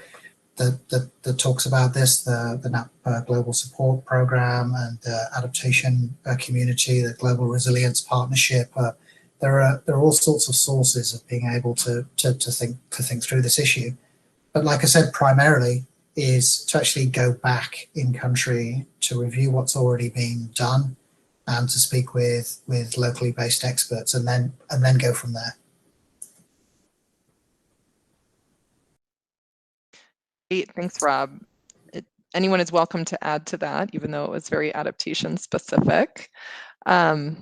that talks about this, the NAP Global Support Program and the adaptation community, the Global Resilience Partnership. There are all sorts of sources of being able to think through this issue. But like I said, primarily is to actually go back in country to review what's already been done and to speak with locally based experts, and then go from there. Great, thanks, Rob. Anyone is welcome to add to that, even though it was very adaptation specific. I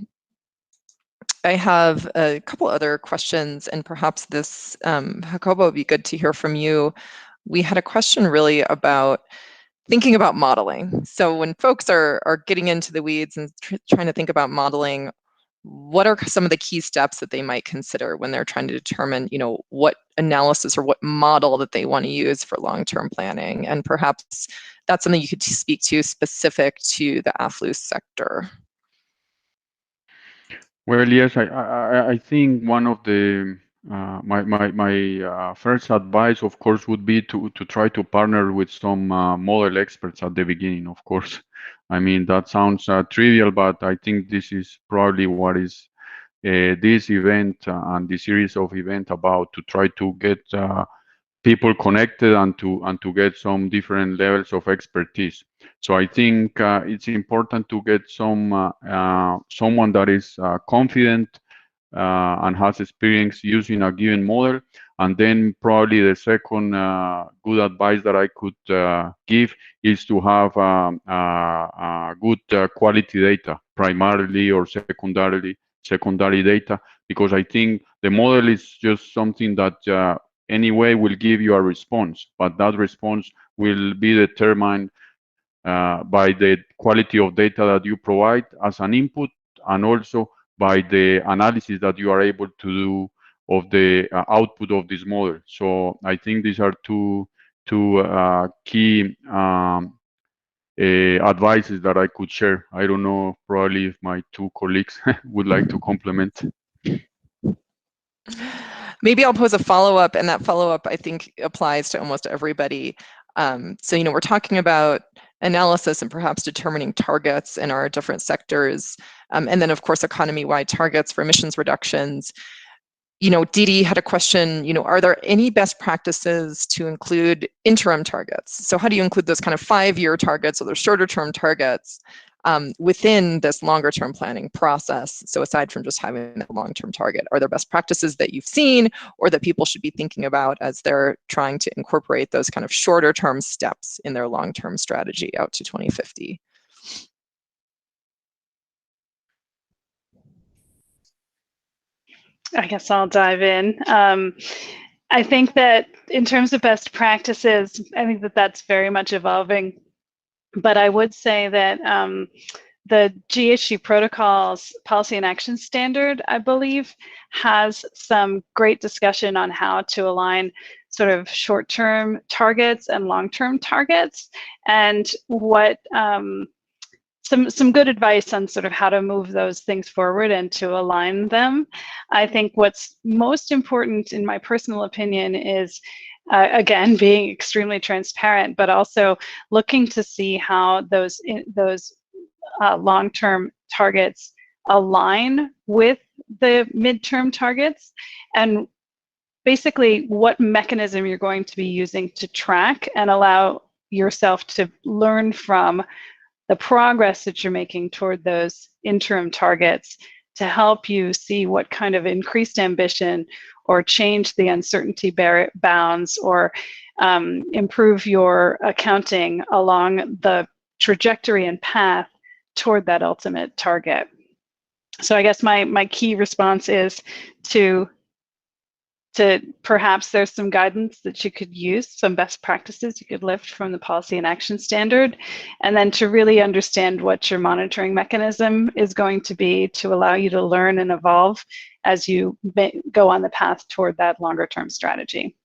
have a couple other questions, and perhaps this, Jacobo, would be good to hear from you. We had a question really about thinking about modeling. So when folks are getting into the weeds and trying to think about modeling, what are some of the key steps that they might consider when they're trying to determine, what analysis or what model that they want to use for long-term planning? And perhaps that's something you could speak to specific to the AFLU sector. Well, yes, I think one of the my first advice, of course, would be to try to partner with some model experts at the beginning. Of course, I mean that sounds trivial, but I think this is probably what is this event and the series of events about, to try to get people connected and to get some different levels of expertise. So I think it's important to get someone that is confident and has experience using a given model. And then probably the second good advice that I could give is to have good quality data, primarily or secondary data, because I think the model is just something that anyway will give you a response, but that response will be determined by the quality of data that you provide as an input, and also by the analysis that you are able to do of the output of this model. So I think these are two key advices that I could share. I don't know, probably if my two colleagues would like to complement. Maybe I'll pose a follow-up, and that follow-up I think applies to almost everybody. So, we're talking about analysis and perhaps determining targets in our different sectors, and then of course economy-wide targets for emissions reductions. Didi had a question, are there any best practices to include interim targets? So how do you include those kind of 5-year targets or those shorter term targets within this longer term planning process? So aside from just having a long-term target, are there best practices that you've seen or that people should be thinking about as they're trying to incorporate those kind of shorter term steps in their long-term strategy out to 2050? I guess I'll dive in. I think that in terms of best practices, I think that that's very much evolving. But I would say that the GHG protocols policy and action standard, I believe, has some great discussion on how to align sort of short-term targets and long-term targets, and what some good advice on sort of how to move those things forward and to align them. I think what's most important, in my personal opinion, is again being extremely transparent, but also looking to see how those long-term targets align with the midterm targets, and basically what mechanism you're going to be using to track and allow yourself to learn from the progress that you're making toward those interim targets to help you see what kind of increased ambition or change the uncertainty bounds or improve your accounting along the trajectory and path toward that ultimate target. So I guess my key response is to perhaps there's some guidance that you could use, some best practices you could lift from the policy and action standard, and then to really understand what your monitoring mechanism is going to be to allow you to learn and evolve as you go on the path toward that longer term strategy.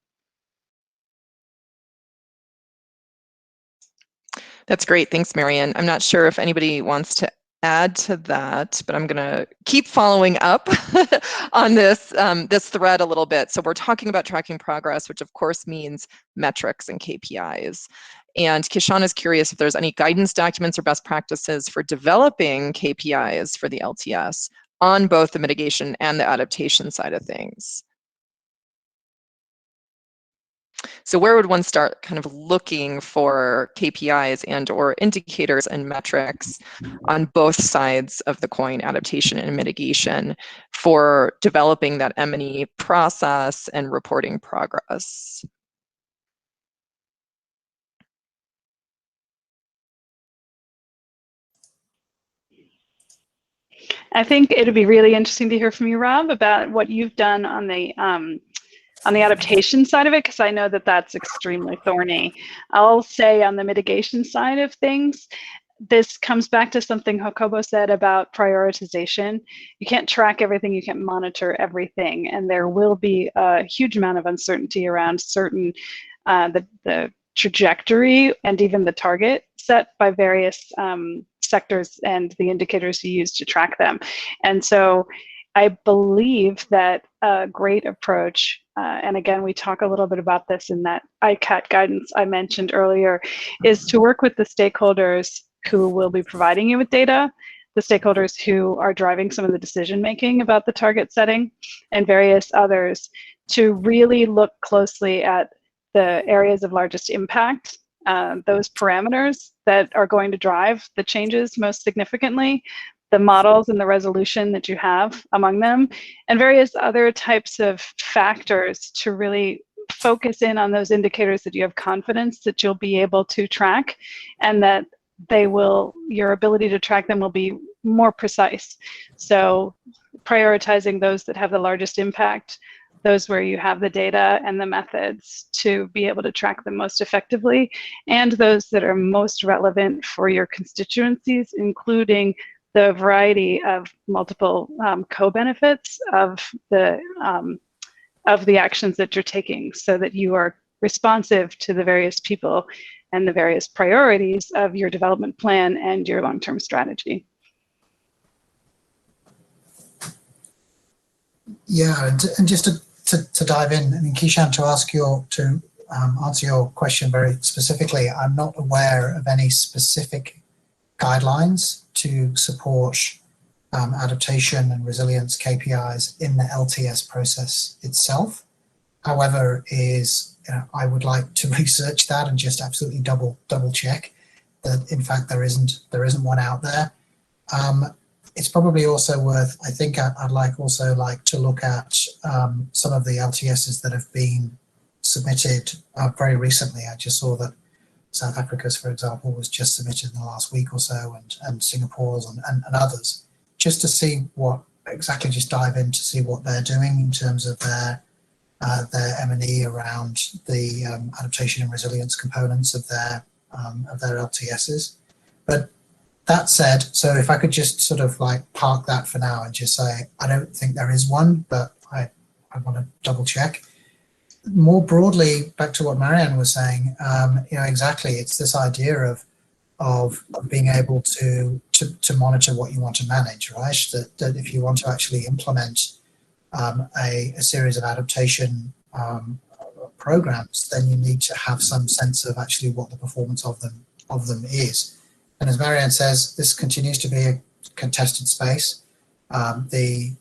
That's great. Thanks, Marian. I'm not sure if anybody wants to add to that, but I'm going to keep following up on this this thread a little bit. So we're talking about tracking progress, which of course means metrics and KPIs. And Kishan is curious if there's any guidance documents or best practices for developing KPIs for the LTS on both the mitigation and the adaptation side of things. So where would one start kind of looking for KPIs and or indicators and metrics on both sides of the coin, adaptation and mitigation, for developing that M&E process and reporting progress? I think it'd be really interesting to hear from you, Rob, about what you've done on the adaptation side of it, because I know that that's extremely thorny. I'll say on the mitigation side of things, this comes back to something Jacobo said about prioritization. You can't track everything, you can't monitor everything, and there will be a huge amount of uncertainty around certain, the trajectory and even the target set by various sectors and the indicators you use to track them. And so I believe that a great approach, and again, we talk a little bit about this in that ICAT guidance I mentioned earlier, is to work with the stakeholders who will be providing you with data, the stakeholders who are driving some of the decision-making about the target setting, and various others, to really look closely at the areas of largest impact, those parameters that are going to drive the changes most significantly, the models and the resolution that you have among them, and various other types of factors to really focus in on those indicators that you have confidence that you'll be able to track, and that your ability to track them will be more precise. So prioritizing those that have the largest impact, those where you have the data and the methods to be able to track them most effectively, and those that are most relevant for your constituencies, including the variety of multiple co-benefits of the actions that you're taking, so that you are responsive to the various people and the various priorities of your development plan and your long-term strategy. Yeah, and just to dive in, I mean, Kishan, to answer your question very specifically, I'm not aware of any specific guidelines to support adaptation and resilience KPIs in the LTS process itself. However, I would like to research that and just absolutely double check that in fact there isn't one out there. It's probably also worth, I think I'd like to look at some of the LTSs that have been submitted very recently. I just saw that South Africa's, for example, was just submitted in the last week or so, and Singapore's and others, just to see just dive in to see what they're doing in terms of their M&E around the adaptation and resilience components of their LTSs. But that said, so if I could just sort of like park that for now and just say, I don't think there is one, but I want to double check. More broadly, back to what Marianne was saying, exactly, it's this idea of being able to monitor what you want to manage, right? That if you want to actually implement a series of adaptation programs, then you need to have some sense of actually what the performance of them is. And as Marianne says, this continues to be a contested space. The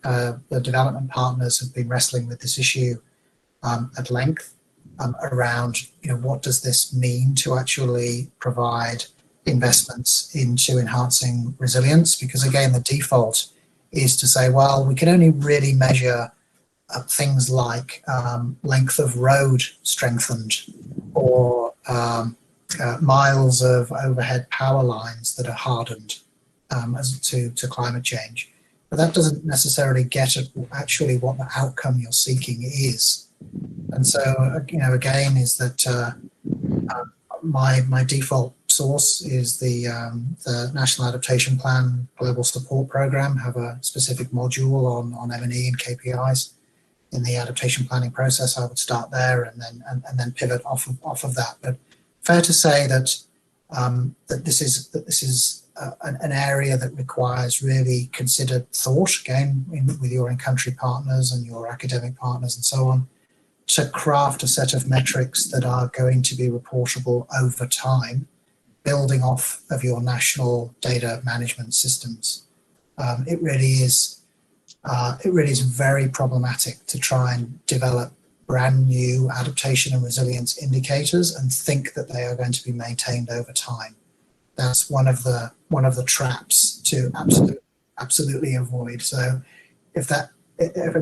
development partners have been wrestling with this issue at length around, what does this mean to actually provide investments into enhancing resilience? Because again, the default is to say, well, we can only really measure things like length of road strengthened, or miles of overhead power lines that are hardened as to climate change. But that doesn't necessarily get at actually what the outcome you're seeking is. And so, again, is that my default source is the National Adaptation Plan Global Support Program, have a specific module on M&E and KPIs in the adaptation planning process. I would start there and then pivot off of that. But fair to say that that this is an area that requires really considered thought, again, with your in-country partners and your academic partners and so on, to craft a set of metrics that are going to be reportable over time, building off of your national data management systems. It really is very problematic to try and develop brand new adaptation and resilience indicators and think that they are going to be maintained over time. That's one of the traps to absolutely avoid. So if I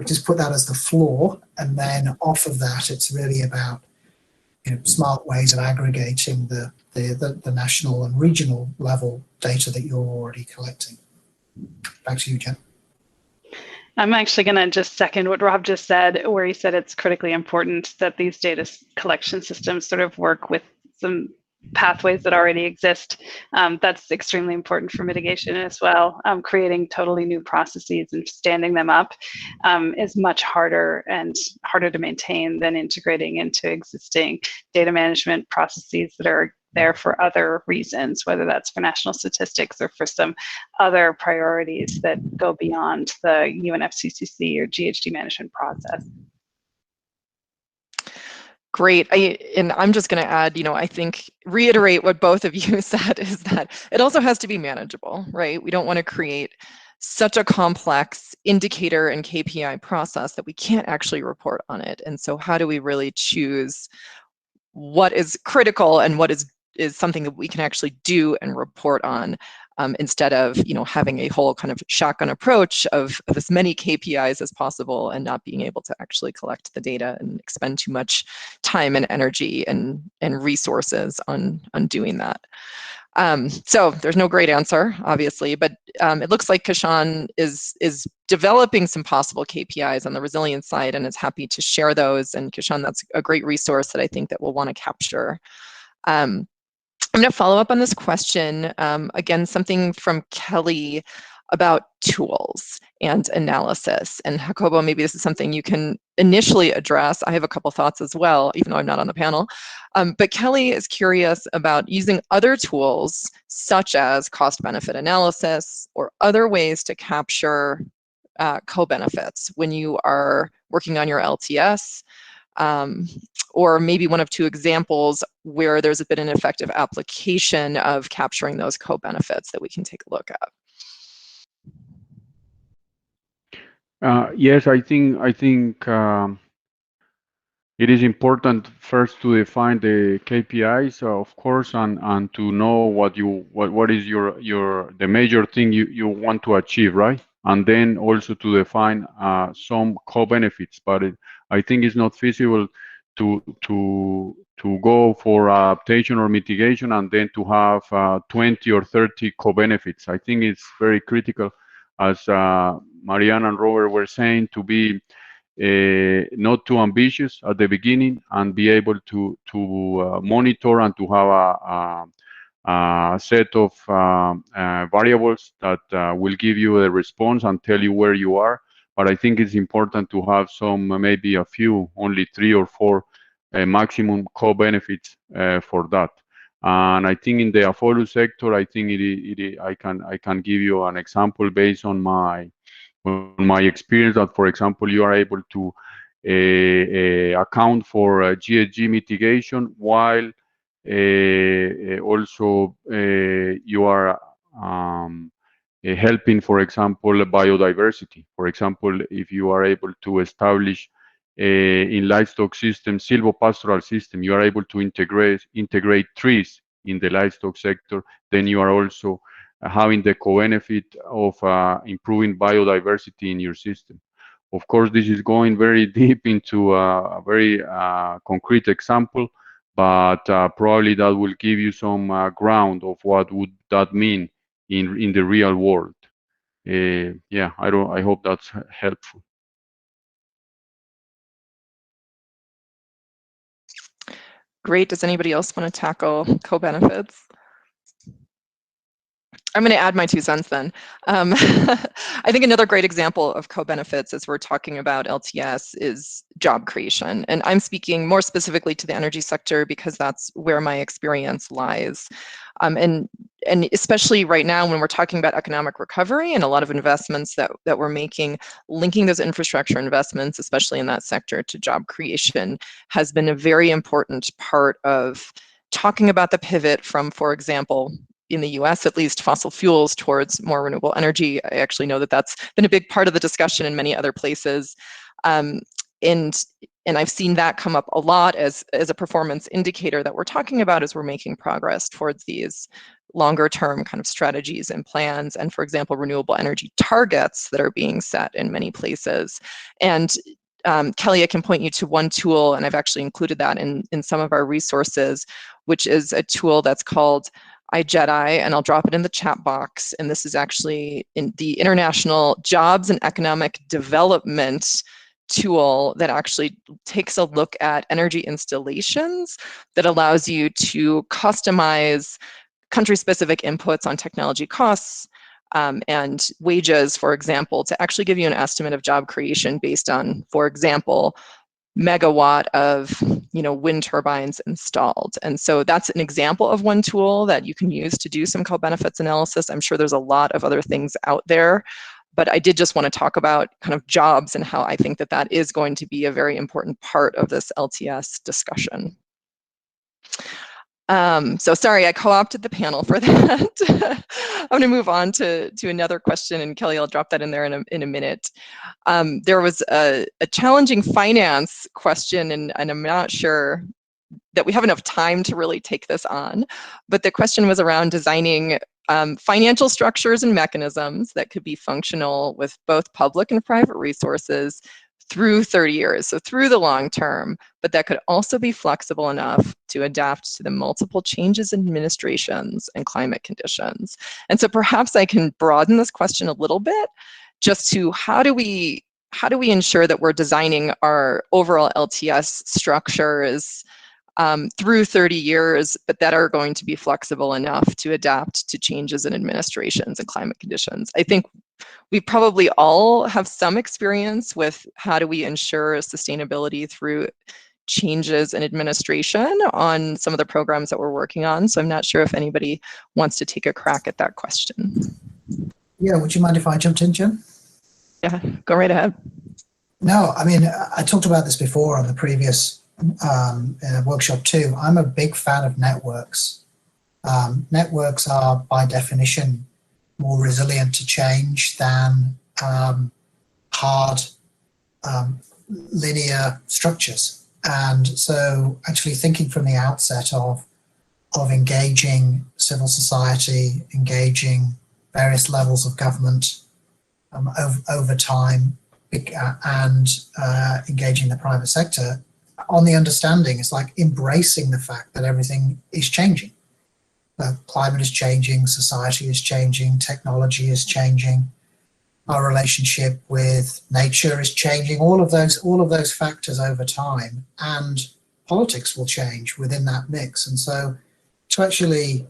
just put that as the floor, and then off of that, it's really about smart ways of aggregating the national and regional level data that you're already collecting. Back to you, Jen. I'm actually going to just second what Rob just said, where he said it's critically important that these data collection systems sort of work with some pathways that already exist. That's extremely important for mitigation as well. Creating totally new processes and standing them up is much harder to maintain than integrating into existing data management processes that are there for other reasons, whether that's for national statistics or for some other priorities that go beyond the UNFCCC or GHG management process. Great. And I'm just going to add, I think reiterate what both of you said, is that it also has to be manageable, right? We don't want to create such a complex indicator and KPI process that we can't actually report on it. And so how do we really choose what is critical and what is something that we can actually do and report on, instead of having a whole kind of shotgun approach of as many KPIs as possible and not being able to actually collect the data and expend too much time and energy and resources on doing that. So there's no great answer, obviously, but it looks like Kashan is developing some possible KPIs on the resilience side and is happy to share those. And Kashan, that's a great resource that I think that we'll want to capture. I'm going to follow up on this question. Again, something from Kelly about tools and analysis. And Jacobo, maybe this is something you can initially address. I have a couple thoughts as well, even though I'm not on the panel. But Kelly is curious about using other tools such as cost-benefit analysis or other ways to capture co-benefits when you are working on your LTS. Or maybe one of two examples where there's been an effective application of capturing those co-benefits that we can take a look at. Yes, I think it is important first to define the KPIs, of course, and to know what is the major thing you want to achieve, right? And then also to define some co-benefits. But I think it's not feasible to go for adaptation or mitigation and then to have 20 or 30 co-benefits. I think it's very critical, as Marianne and Robert were saying, to be not too ambitious at the beginning and be able to monitor and to have a set of variables that will give you a response and tell you where you are. But I think it's important to have some, maybe a few, only 3 or 4 maximum co-benefits for that. And I think in the affordable sector, I think I can give you an example based on my experience that, for example, you are able to account for GHG mitigation while also you are helping, for example, biodiversity. For example, if you are able to establish in livestock system, silvopastoral system, you are able to integrate trees in the livestock sector, then you are also having the co-benefit of improving biodiversity in your system. Of course, this is going very deep into a very concrete example, but probably that will give you some ground of what would that mean in the real world. Yeah, I hope that's helpful. Great. Does anybody else want to tackle co-benefits? I'm going to add my 2 cents then. I think another great example of co-benefits as we're talking about LTS is job creation. And I'm speaking more specifically to the energy sector because that's where my experience lies. And especially right now when we're talking about economic recovery and a lot of investments that we're making, linking those infrastructure investments, especially in that sector, to job creation has been a very important part of talking about the pivot from, for example, in the US at least, fossil fuels towards more renewable energy. I actually know that that's been a big part of the discussion in many other places. And I've seen that come up a lot as a performance indicator that we're talking about as we're making progress towards these longer term kind of strategies and plans, and for example, renewable energy targets that are being set in many places. And Kelly, I can point you to one tool, and I've actually included that in some of our resources, which is a tool that's called iJedi, and I'll drop it in the chat box. And this is actually in the International Jobs and Economic Development tool that actually takes a look at energy installations that allows you to customize country-specific inputs on technology costs and wages, for example, to actually give you an estimate of job creation based on, for example, megawatt of wind turbines installed. And so that's an example of one tool that you can use to do some co-benefits analysis. I'm sure there's a lot of other things out there, but I did just want to talk about kind of jobs and how I think that that is going to be a very important part of this LTS discussion. So sorry, I co-opted the panel for that. I'm going to move on to another question, and Kelly, I'll drop that in there in a minute. There was a challenging finance question, and I'm not sure that we have enough time to really take this on, but the question was around designing financial structures and mechanisms that could be functional with both public and private resources through 30 years, so through the long term, but that could also be flexible enough to adapt to the multiple changes in administrations and climate conditions. And so perhaps I can broaden this question a little bit just to how do we ensure that we're designing our overall LTS structures through 30 years, but that are going to be flexible enough to adapt to changes in administrations and climate conditions. I think we probably all have some experience with how do we ensure sustainability through changes in administration on some of the programs that we're working on. So I'm not sure if anybody wants to take a crack at that question. Yeah, would you mind if I jumped in, Jen? Yeah, go right ahead. No, I mean, I talked about this before on the previous workshop too. I'm a big fan of networks. Networks are by definition more resilient to change than hard linear structures. And so actually thinking from the outset of engaging civil society, engaging various levels of government over time, and engaging the private sector on the understanding, it's like embracing the fact that everything is changing. Climate is changing, society is changing, technology is changing, our relationship with nature is changing, all of those factors over time, and politics will change within that mix. And so to actually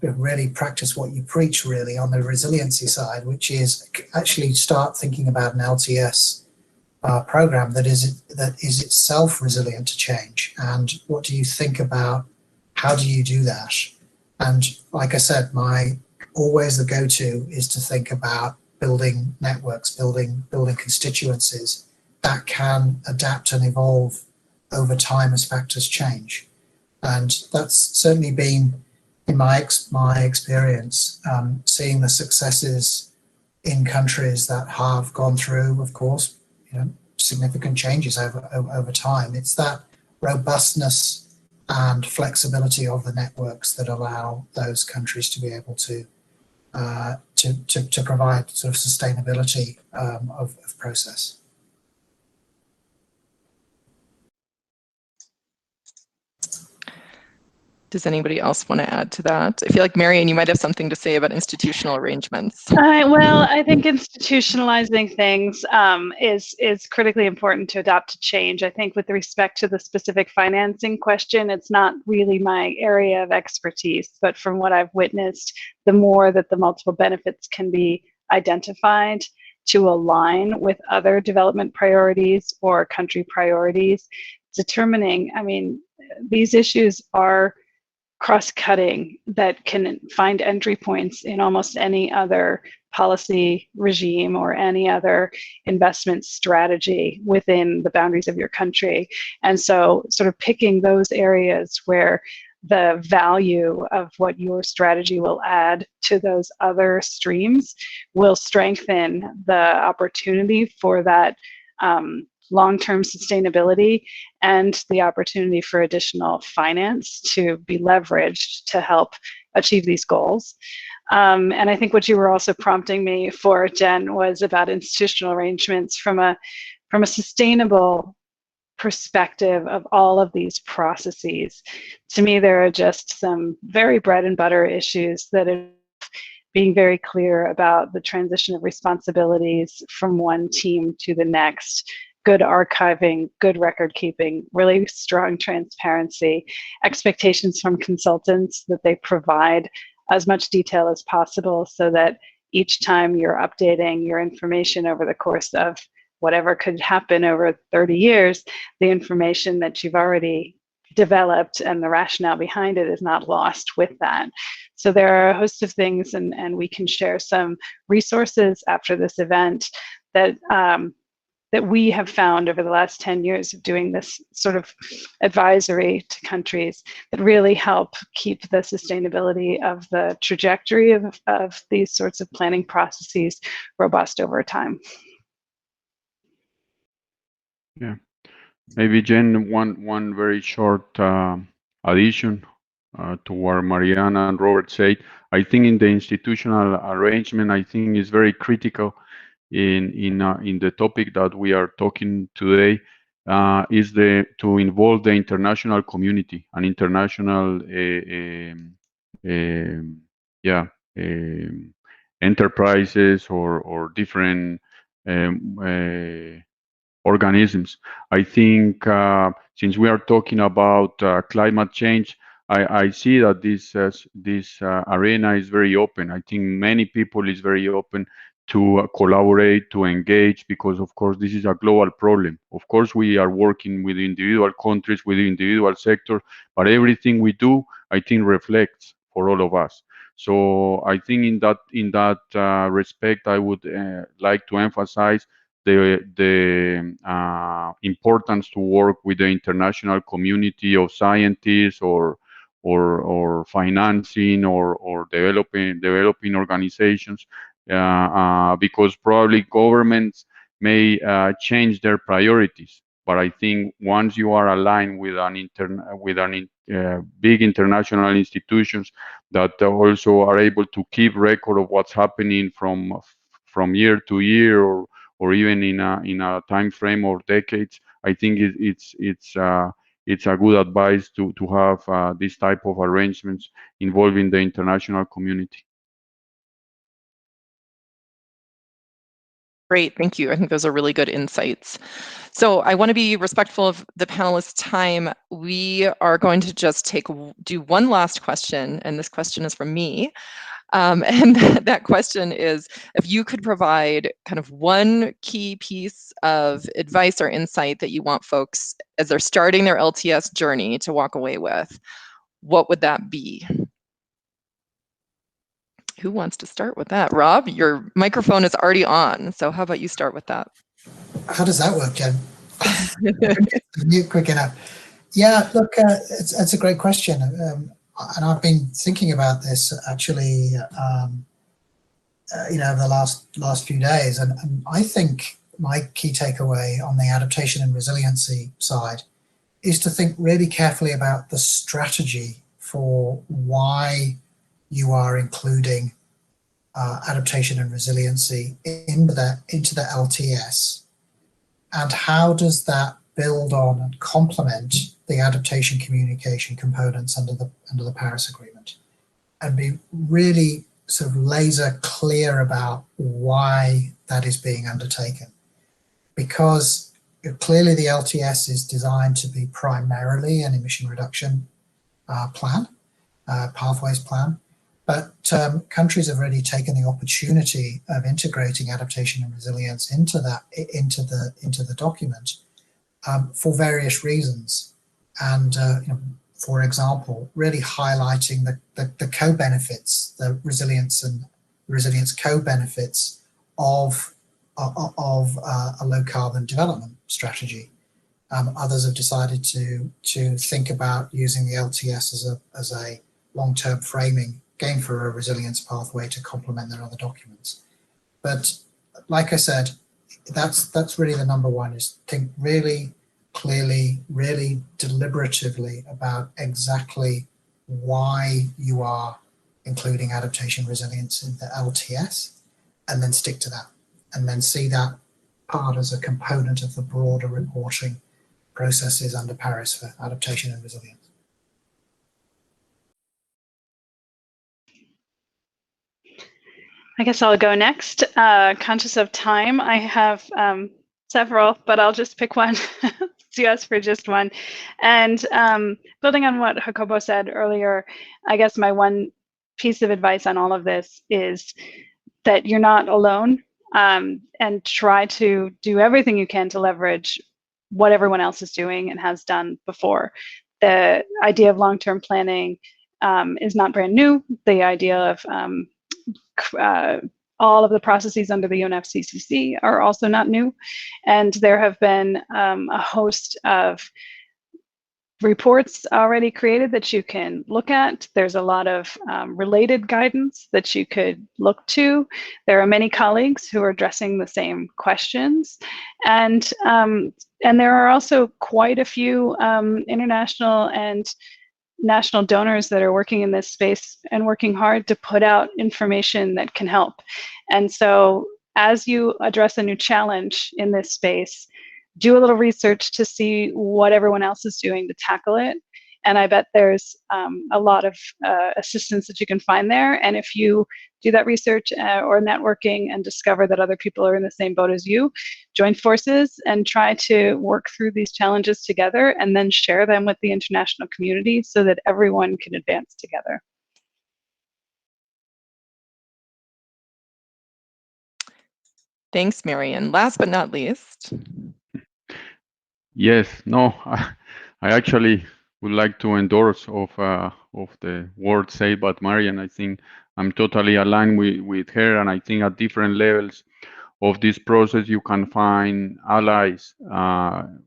really practice what you preach really on the resiliency side, which is actually start thinking about an LTS program that is itself resilient to change. And what do you think about how do you do that? And like I said, always the go-to is to think about building networks, building constituencies that can adapt and evolve over time as factors change. And that's certainly been, in my experience, seeing the successes in countries that have gone through, of course, significant changes over time. It's that robustness and flexibility of the networks that allow those countries to be able to provide sort of sustainability of process. Does anybody else want to add to that? I feel like, Marian, you might have something to say about institutional arrangements. Well, I think institutionalizing things is critically important to adapt to change. I think with respect to the specific financing question, it's not really my area of expertise, but from what I've witnessed, the more that the multiple benefits can be identified to align with other development priorities or country priorities, determining, I mean, these issues are cross-cutting that can find entry points in almost any other policy regime or any other investment strategy within the boundaries of your country. And so sort of picking those areas where the value of what your strategy will add to those other streams will strengthen the opportunity for that long-term sustainability and the opportunity for additional finance to be leveraged to help achieve these goals. And I think what you were also prompting me for, Jen, was about institutional arrangements from a sustainable perspective of all of these processes. To me, there are just some very bread and butter issues that are being very clear about the transition of responsibilities from one team to the next, good archiving, good record keeping, really strong transparency, expectations from consultants that they provide as much detail as possible so that each time you're updating your information over the course of whatever could happen over 30 years, the information that you've already developed and the rationale behind it is not lost with that. So there are a host of things, and we can share some resources after this event that that we have found over the last 10 years of doing this sort of advisory to countries that really help keep the sustainability of the trajectory of these sorts of planning processes robust over time. Yeah, maybe Jen, one very short addition to what Mariana and Robert said. I think in the institutional arrangement, I think is very critical in the topic that we are talking today is to involve the international community and international enterprises or different organisms. I think since we are talking about climate change, I see that this arena is very open. I think many people is very open to collaborate, to engage, because of course this is a global problem. Of course we are working with individual countries, with individual sectors, but everything we do, I think, reflects for all of us. So I think in that respect, I would like to emphasize the importance to work with the international community of scientists or financing or developing organizations, because probably governments may change their priorities. But I think once you are aligned with big international institutions that also are able to keep record of what's happening from year to year or even in a time frame of decades, I think it's a good advice to have this type of arrangements involving the international community. Great, thank you. I think those are really good insights. So I want to be respectful of the panelists' time. We are going to just do one last question, and this question is from me. And that question is, if you could provide kind of one key piece of advice or insight that you want folks as they're starting their LTS journey to walk away with, what would that be? Who wants to start with that? Rob, your microphone is already on, so how about you start with that? How does that work, Jen? Mute quick enough. Yeah, look, it's a great question. And I've been thinking about this actually, over the last few days, and I think my key takeaway on the adaptation and resiliency side is to think really carefully about the strategy for why you are including adaptation and resiliency into the LTS, and how does that build on and complement the adaptation communication components under the Paris Agreement, and be really sort of laser clear about why that is being undertaken. Because clearly the LTS is designed to be primarily an emission reduction plan, pathways plan, but countries have already taken the opportunity of integrating adaptation and resilience into the document for various reasons. And for example, really highlighting the co-benefits, the resilience co-benefits of a low carbon development strategy. Others have decided to think about using the LTS as a long-term framing, again for a resilience pathway to complement their other documents. But like I said, that's really the number one, is think really clearly, really deliberatively about exactly why you are including adaptation resilience in the LTS, and then stick to that, and then see that part as a component of the broader reporting processes under Paris for adaptation and resilience. I guess I'll go next. Conscious of time, I have several, but I'll just pick one. Yes, for just one. And building on what Jacobo said earlier, I guess my one piece of advice on all of this is that you're not alone, and try to do everything you can to leverage what everyone else is doing and has done before. The idea of long-term planning is not brand new. The idea of all of the processes under the UNFCCC are also not new. And there have been a host of reports already created that you can look at. There's a lot of related guidance that you could look to. There are many colleagues who are addressing the same questions. And there are also quite a few international and national donors that are working in this space and working hard to put out information that can help. And so as you address a new challenge in this space, do a little research to see what everyone else is doing to tackle it. And I bet there's a lot of assistance that you can find there. And if you do that research or networking and discover that other people are in the same boat as you, join forces and try to work through these challenges together and then share them with the international community so that everyone can advance together. Thanks, Marian. Last but not least. Yes, no, I actually would like to endorse of the words said by Marian. I think I'm totally aligned with her, and I think at different levels of this process you can find allies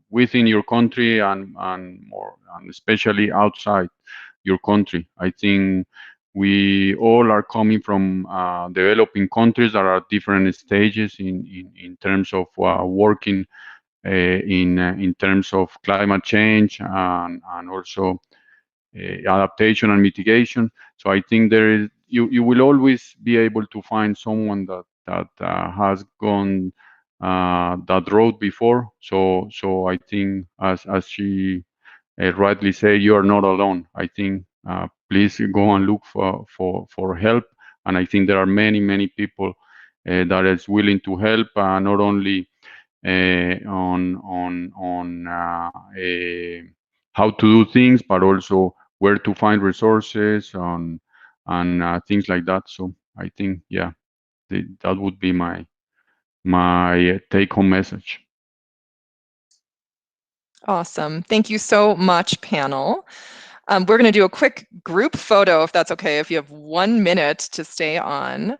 within your country and more, and especially outside your country. I think we all are coming from developing countries that are at different stages in terms of working in terms of climate change and also adaptation and mitigation. So I think there is you will always be able to find someone that has gone that road before. So I think as she rightly said, you are not alone. I think please go and look for help. And I think there are many people that is willing to help, not only on how to do things, but also where to find resources and things like that. So I think, yeah, that would be my take-home message. Awesome. Thank you so much, panel. We're going to do a quick group photo, if that's okay, if you have 1 minute to stay on.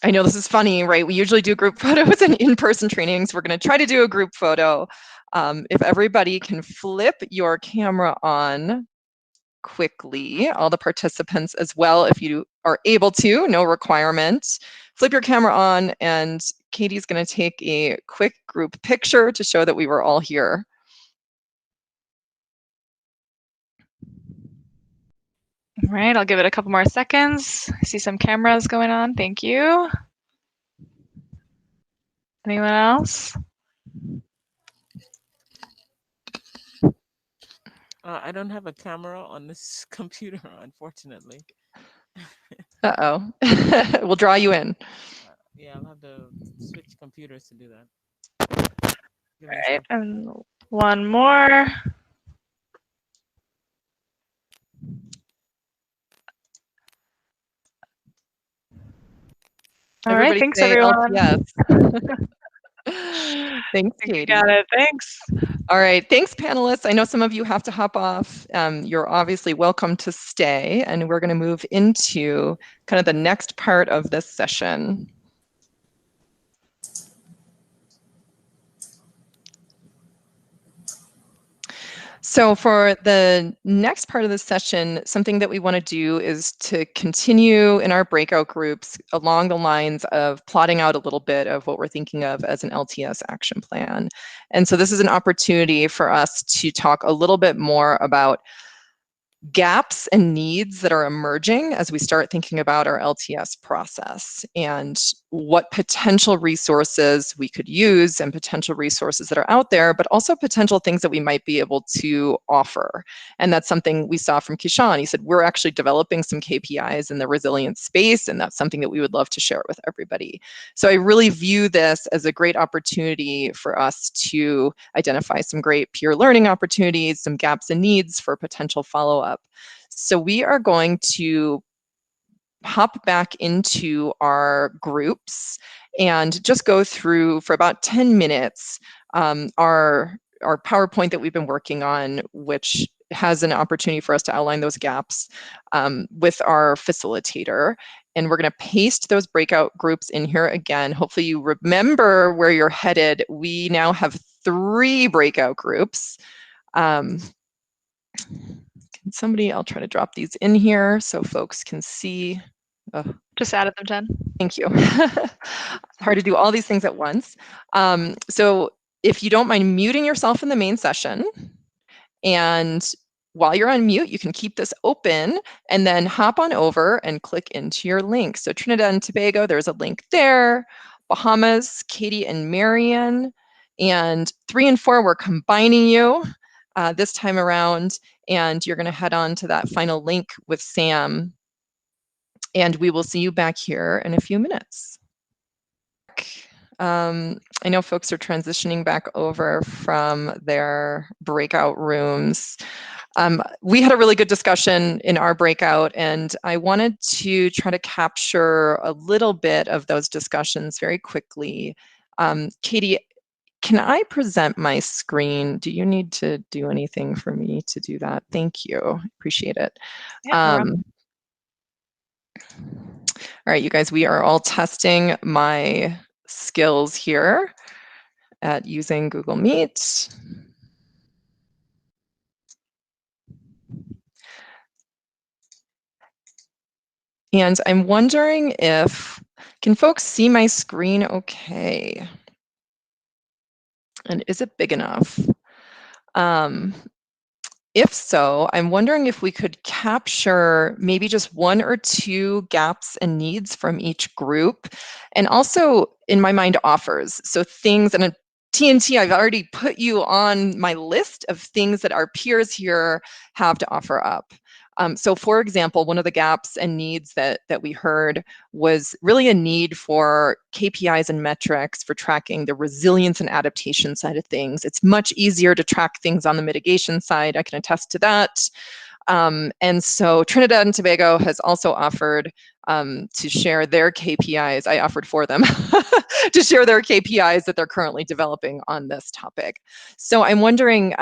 I know this is funny, right? We usually do group photos in in-person trainings. We're going to try to do a group photo. If everybody can flip your camera on quickly, all the participants as well, if you are able to, no requirement. Flip your camera on, and Katie's going to take a quick group picture to show that we were all here. All right, I'll give it a couple more seconds. I see some cameras going on. Thank you. Anyone else? I don't have a camera on this computer, unfortunately. Uh-oh. We'll draw you in. Yeah, I'll have to switch computers to do that. All right, and one more. All right, thanks everyone. Yes. Thanks, Katie. You got it, thanks. All right, thanks panelists. I know some of you have to hop off. You're obviously welcome to stay, and we're going to move into kind of the next part of this session. So for the next part of the session, something that we want to do is to continue in our breakout groups along the lines of plotting out a little bit of what we're thinking of as an LTS action plan. And so this is an opportunity for us to talk a little bit more about gaps and needs that are emerging as we start thinking about our LTS process and what potential resources we could use and potential resources that are out there, but also potential things that we might be able to offer. And that's something we saw from Kishan. He said, we're actually developing some KPIs in the resilience space, and that's something that we would love to share with everybody. So I really view this as a great opportunity for us to identify some great peer learning opportunities, some gaps and needs for potential follow-up. So we are going to hop back into our groups and just go through for about 10 minutes our PowerPoint that we've been working on, which has an opportunity for us to outline those gaps with our facilitator. And we're going to paste those breakout groups in here again. Hopefully you remember where you're headed. We now have 3 breakout groups. Can somebody, I'll try to drop these in here so folks can see. Just added them, Jen. Thank you. Hard to do all these things at once. So if you don't mind muting yourself in the main session, and while you're on mute, you can keep this open and then hop on over and click into your link. So Trinidad and Tobago, there's a link there. Bahamas, Katie and Marion. And 3 and 4, we're combining you this time around. And you're going to head on to that final link with Sam. And we will see you back here in a few minutes. I know folks are transitioning back over from their breakout rooms. We had a really good discussion in our breakout, and I wanted to try to capture a little bit of those discussions very quickly. Katie, can I present my screen? Do you need to do anything for me to do that? Thank you. Appreciate it. Yeah, all right, you guys, we are all testing my skills here at using Google Meet. And I'm wondering if, can folks see my screen okay? And is it big enough? If so, I'm wondering if we could capture maybe just 1 or 2 gaps and needs from each group, and also, in my mind, offers. So things, and TNT, I've already put you on my list of things that our peers here have to offer up. So for example, one of the gaps and needs that we heard was really a need for KPIs and metrics for tracking the resilience and adaptation side of things. It's much easier to track things on the mitigation side. I can attest to that. And so Trinidad and Tobago has also offered to share their KPIs. I offered for them to share their KPIs that they're currently developing on this topic. So I'm wondering,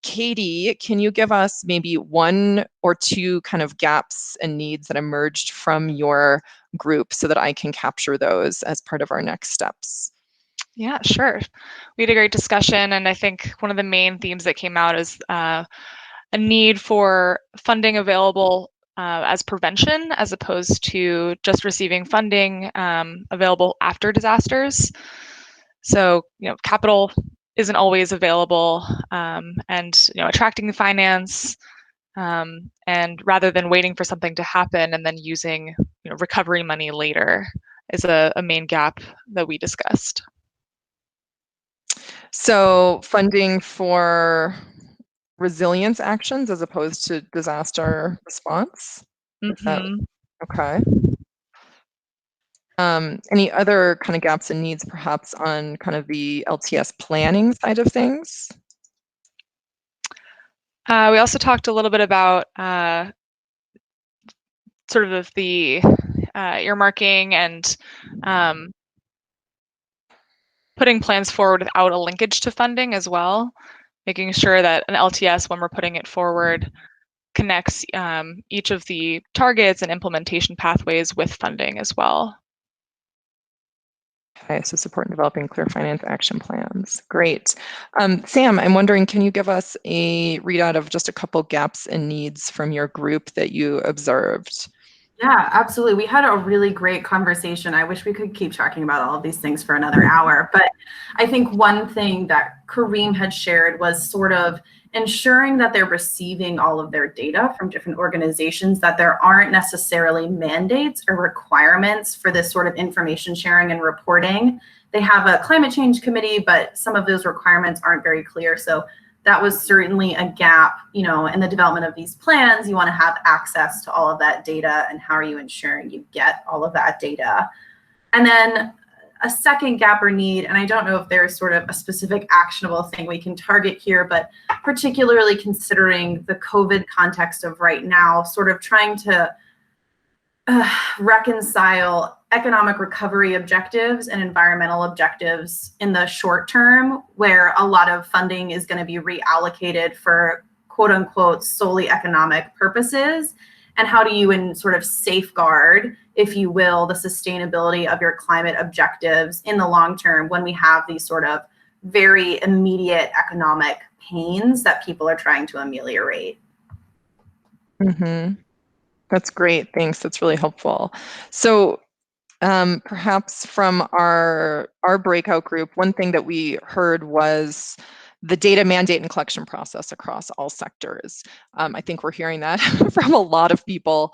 Katie, can you give us maybe 1 or 2 kind of gaps and needs that emerged from your group so that I can capture those as part of our next steps? Yeah, sure. We had a great discussion, and I think one of the main themes that came out is a need for funding available as prevention, as opposed to just receiving funding available after disasters. So, capital isn't always available, and attracting the finance, and rather than waiting for something to happen and then using recovery money later is a main gap that we discussed. So funding for resilience actions as opposed to disaster response? Okay. Any other kind of gaps and needs perhaps on kind of the LTS planning side of things? We also talked a little bit about sort of the earmarking and putting plans forward without a linkage to funding as well, making sure that an LTS, when we're putting it forward, connects each of the targets and implementation pathways with funding as well. Okay, so support in developing clear finance action plans. Great. Sam, I'm wondering, can you give us a readout of just a couple gaps and needs from your group that you observed? Yeah, absolutely. We had a really great conversation. I wish we could keep talking about all of these things for another hour, but I think one thing that Kareem had shared was sort of ensuring that they're receiving all of their data from different organizations, that there aren't necessarily mandates or requirements for this sort of information sharing and reporting. They have a climate change committee, but some of those requirements aren't very clear. So that was certainly a gap, in the development of these plans. You want to have access to all of that data, and how are you ensuring you get all of that data? And then a second gap or need, and I don't know if there's sort of a specific actionable thing we can target here, but particularly considering the COVID context of right now, sort of trying to reconcile economic recovery objectives and environmental objectives in the short term, where a lot of funding is going to be reallocated for quote unquote solely economic purposes. And how do you sort of safeguard, if you will, the sustainability of your climate objectives in the long term when we have these sort of very immediate economic pains that people are trying to ameliorate? Mm-hmm. That's great. Thanks. That's really helpful. So perhaps from our breakout group, one thing that we heard was the data mandate and collection process across all sectors. I think we're hearing that from a lot of people.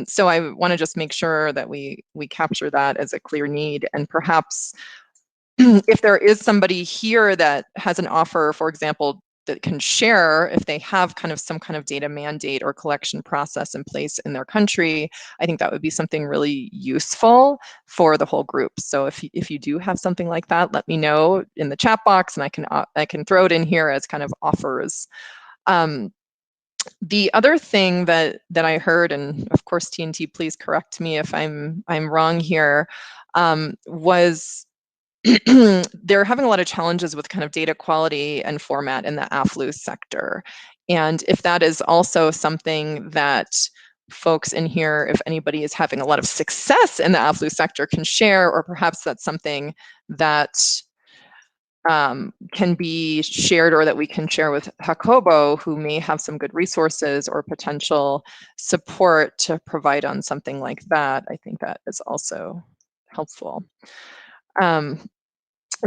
So I want to just make sure that we capture that as a clear need, and perhaps if there is somebody here that has an offer, for example, that can share if they have kind of some kind of data mandate or collection process in place in their country, I think that would be something really useful for the whole group. So if you do have something like that, let me know in the chat box, and I can throw it in here as kind of offers. The other thing that I heard, and of course TNT, please correct me if I'm wrong here, was they're having a lot of challenges with kind of data quality and format in the AFLU sector. And if that is also something that folks in here, if anybody is having a lot of success in the AFLU sector, can share, or perhaps that's something that can be shared, or that we can share with Jacobo, who may have some good resources or potential support to provide on something like that. I think that is also helpful.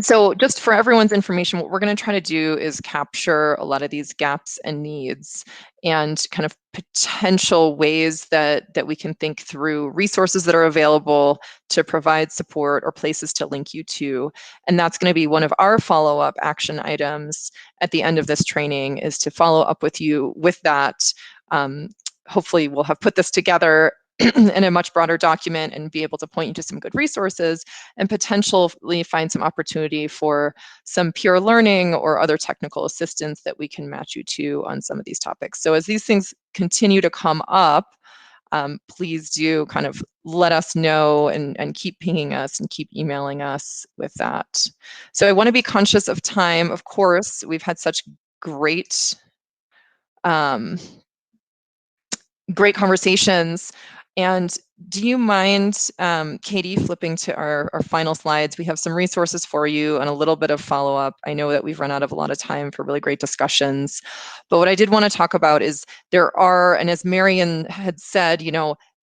So just for everyone's information, what we're going to try to do is capture a lot of these gaps and needs, and kind of potential ways that we can think through resources that are available to provide support, or places to link you to. And that's going to be one of our follow-up action items at the end of this training, is to follow up with you with that. Hopefully we'll have put this together in a much broader document and be able to point you to some good resources, and potentially find some opportunity for some peer learning or other technical assistance that we can match you to on some of these topics. So as these things continue to come up, please do kind of let us know, and keep pinging us and keep emailing us with that. So I want to be conscious of time. Of course, we've had such great great conversations. And do you mind, Katie, flipping to our final slides? We have some resources for you and a little bit of follow-up. I know that we've run out of a lot of time for really great discussions, but what I did want to talk about is there are, and as Marian had said,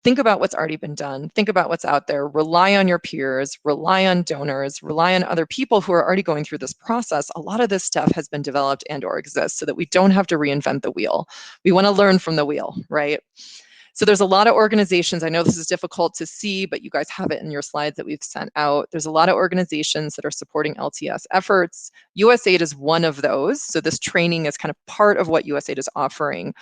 think about what's already been done. Think about what's out there. Rely on your peers, rely on donors, rely on other people who are already going through this process. A lot of this stuff has been developed and/or exists, so that we don't have to reinvent the wheel. We want to learn from the wheel, right? So there's a lot of organizations. I know this is difficult to see, but you guys have it in your slides that we've sent out. There's a lot of organizations that are supporting LTS efforts. USAID is one of those. So this training is kind of part of what USAID is offering.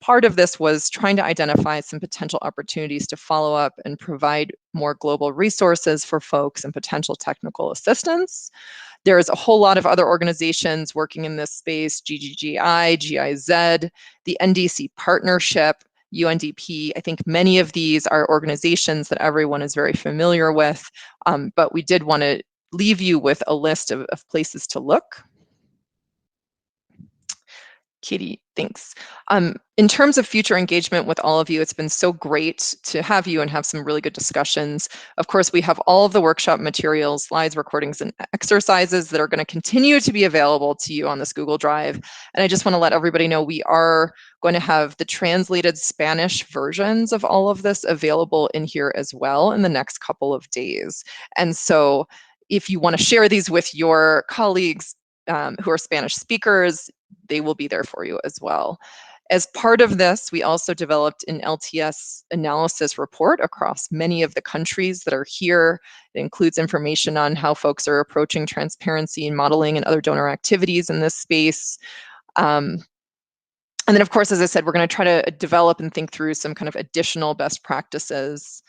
Part of this was trying to identify some potential opportunities to follow up and provide more global resources for folks and potential technical assistance. There's a whole lot of other organizations working in this space: GGGI, GIZ, the NDC Partnership, UNDP. I think many of these are organizations that everyone is very familiar with, but we did want to leave you with a list of places to look. Kitty, thanks. In terms of future engagement with all of you, it's been so great to have you and have some really good discussions. Of course, we have all of the workshop materials, slides, recordings, and exercises that are going to continue to be available to you on this Google Drive. And I just want to let everybody know we are going to have the translated Spanish versions of all of this available in here as well in the next couple of days. And so if you want to share these with your colleagues who are Spanish speakers, they will be there for you as well. As part of this, we also developed an LTS analysis report across many of the countries that are here. It includes information on how folks are approaching transparency and modeling and other donor activities in this space. And then, of course, as I said, we're going to try to develop and think through some kind of additional best practices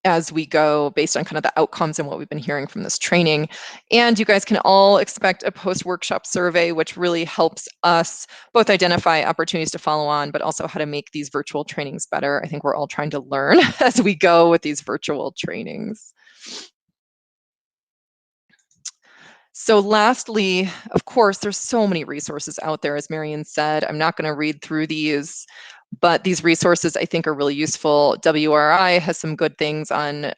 as we go, based on kind of the outcomes and what we've been hearing from this training. And you guys can all expect a post-workshop survey, which really helps us both identify opportunities to follow on, but also how to make these virtual trainings better. I think we're all trying to learn as we go with these virtual trainings. So lastly, of course, there's so many resources out there, as Marian said. I'm not going to read through these, but these resources I think are really useful. WRI has some good things on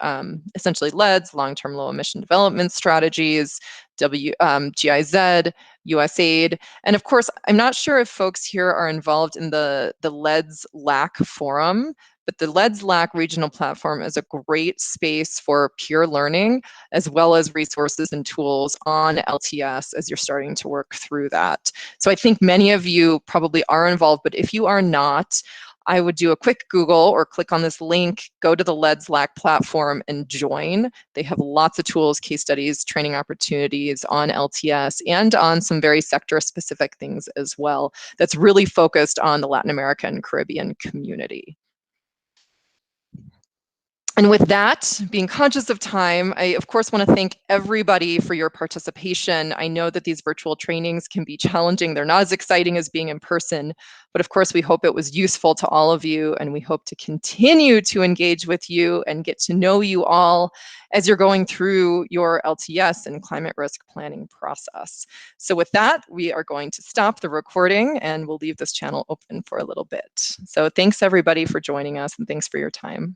essentially LEDs, long-term low emission development strategies. GIZ, USAID, and of course, I'm not sure if folks here are involved in the Lts LAC forum, but the Lts LAC regional platform is a great space for peer learning, as well as resources and tools on LTS as you're starting to work through that. So I think many of you probably are involved, but if you are not, I would do a quick Google or click on this link, go to the Lts LAC platform and join. They have lots of tools, case studies, training opportunities on LTS and on some very sector-specific things as well. That's really focused on the Latin American Caribbean community. And with that, being conscious of time, I of course want to thank everybody for your participation. I know that these virtual trainings can be challenging. They're not as exciting as being in person, but of course we hope it was useful to all of you, and we hope to continue to engage with you and get to know you all as you're going through your LTS and climate risk planning process. So with that, we are going to stop the recording and we'll leave this channel open for a little bit. So thanks everybody for joining us, and thanks for your time.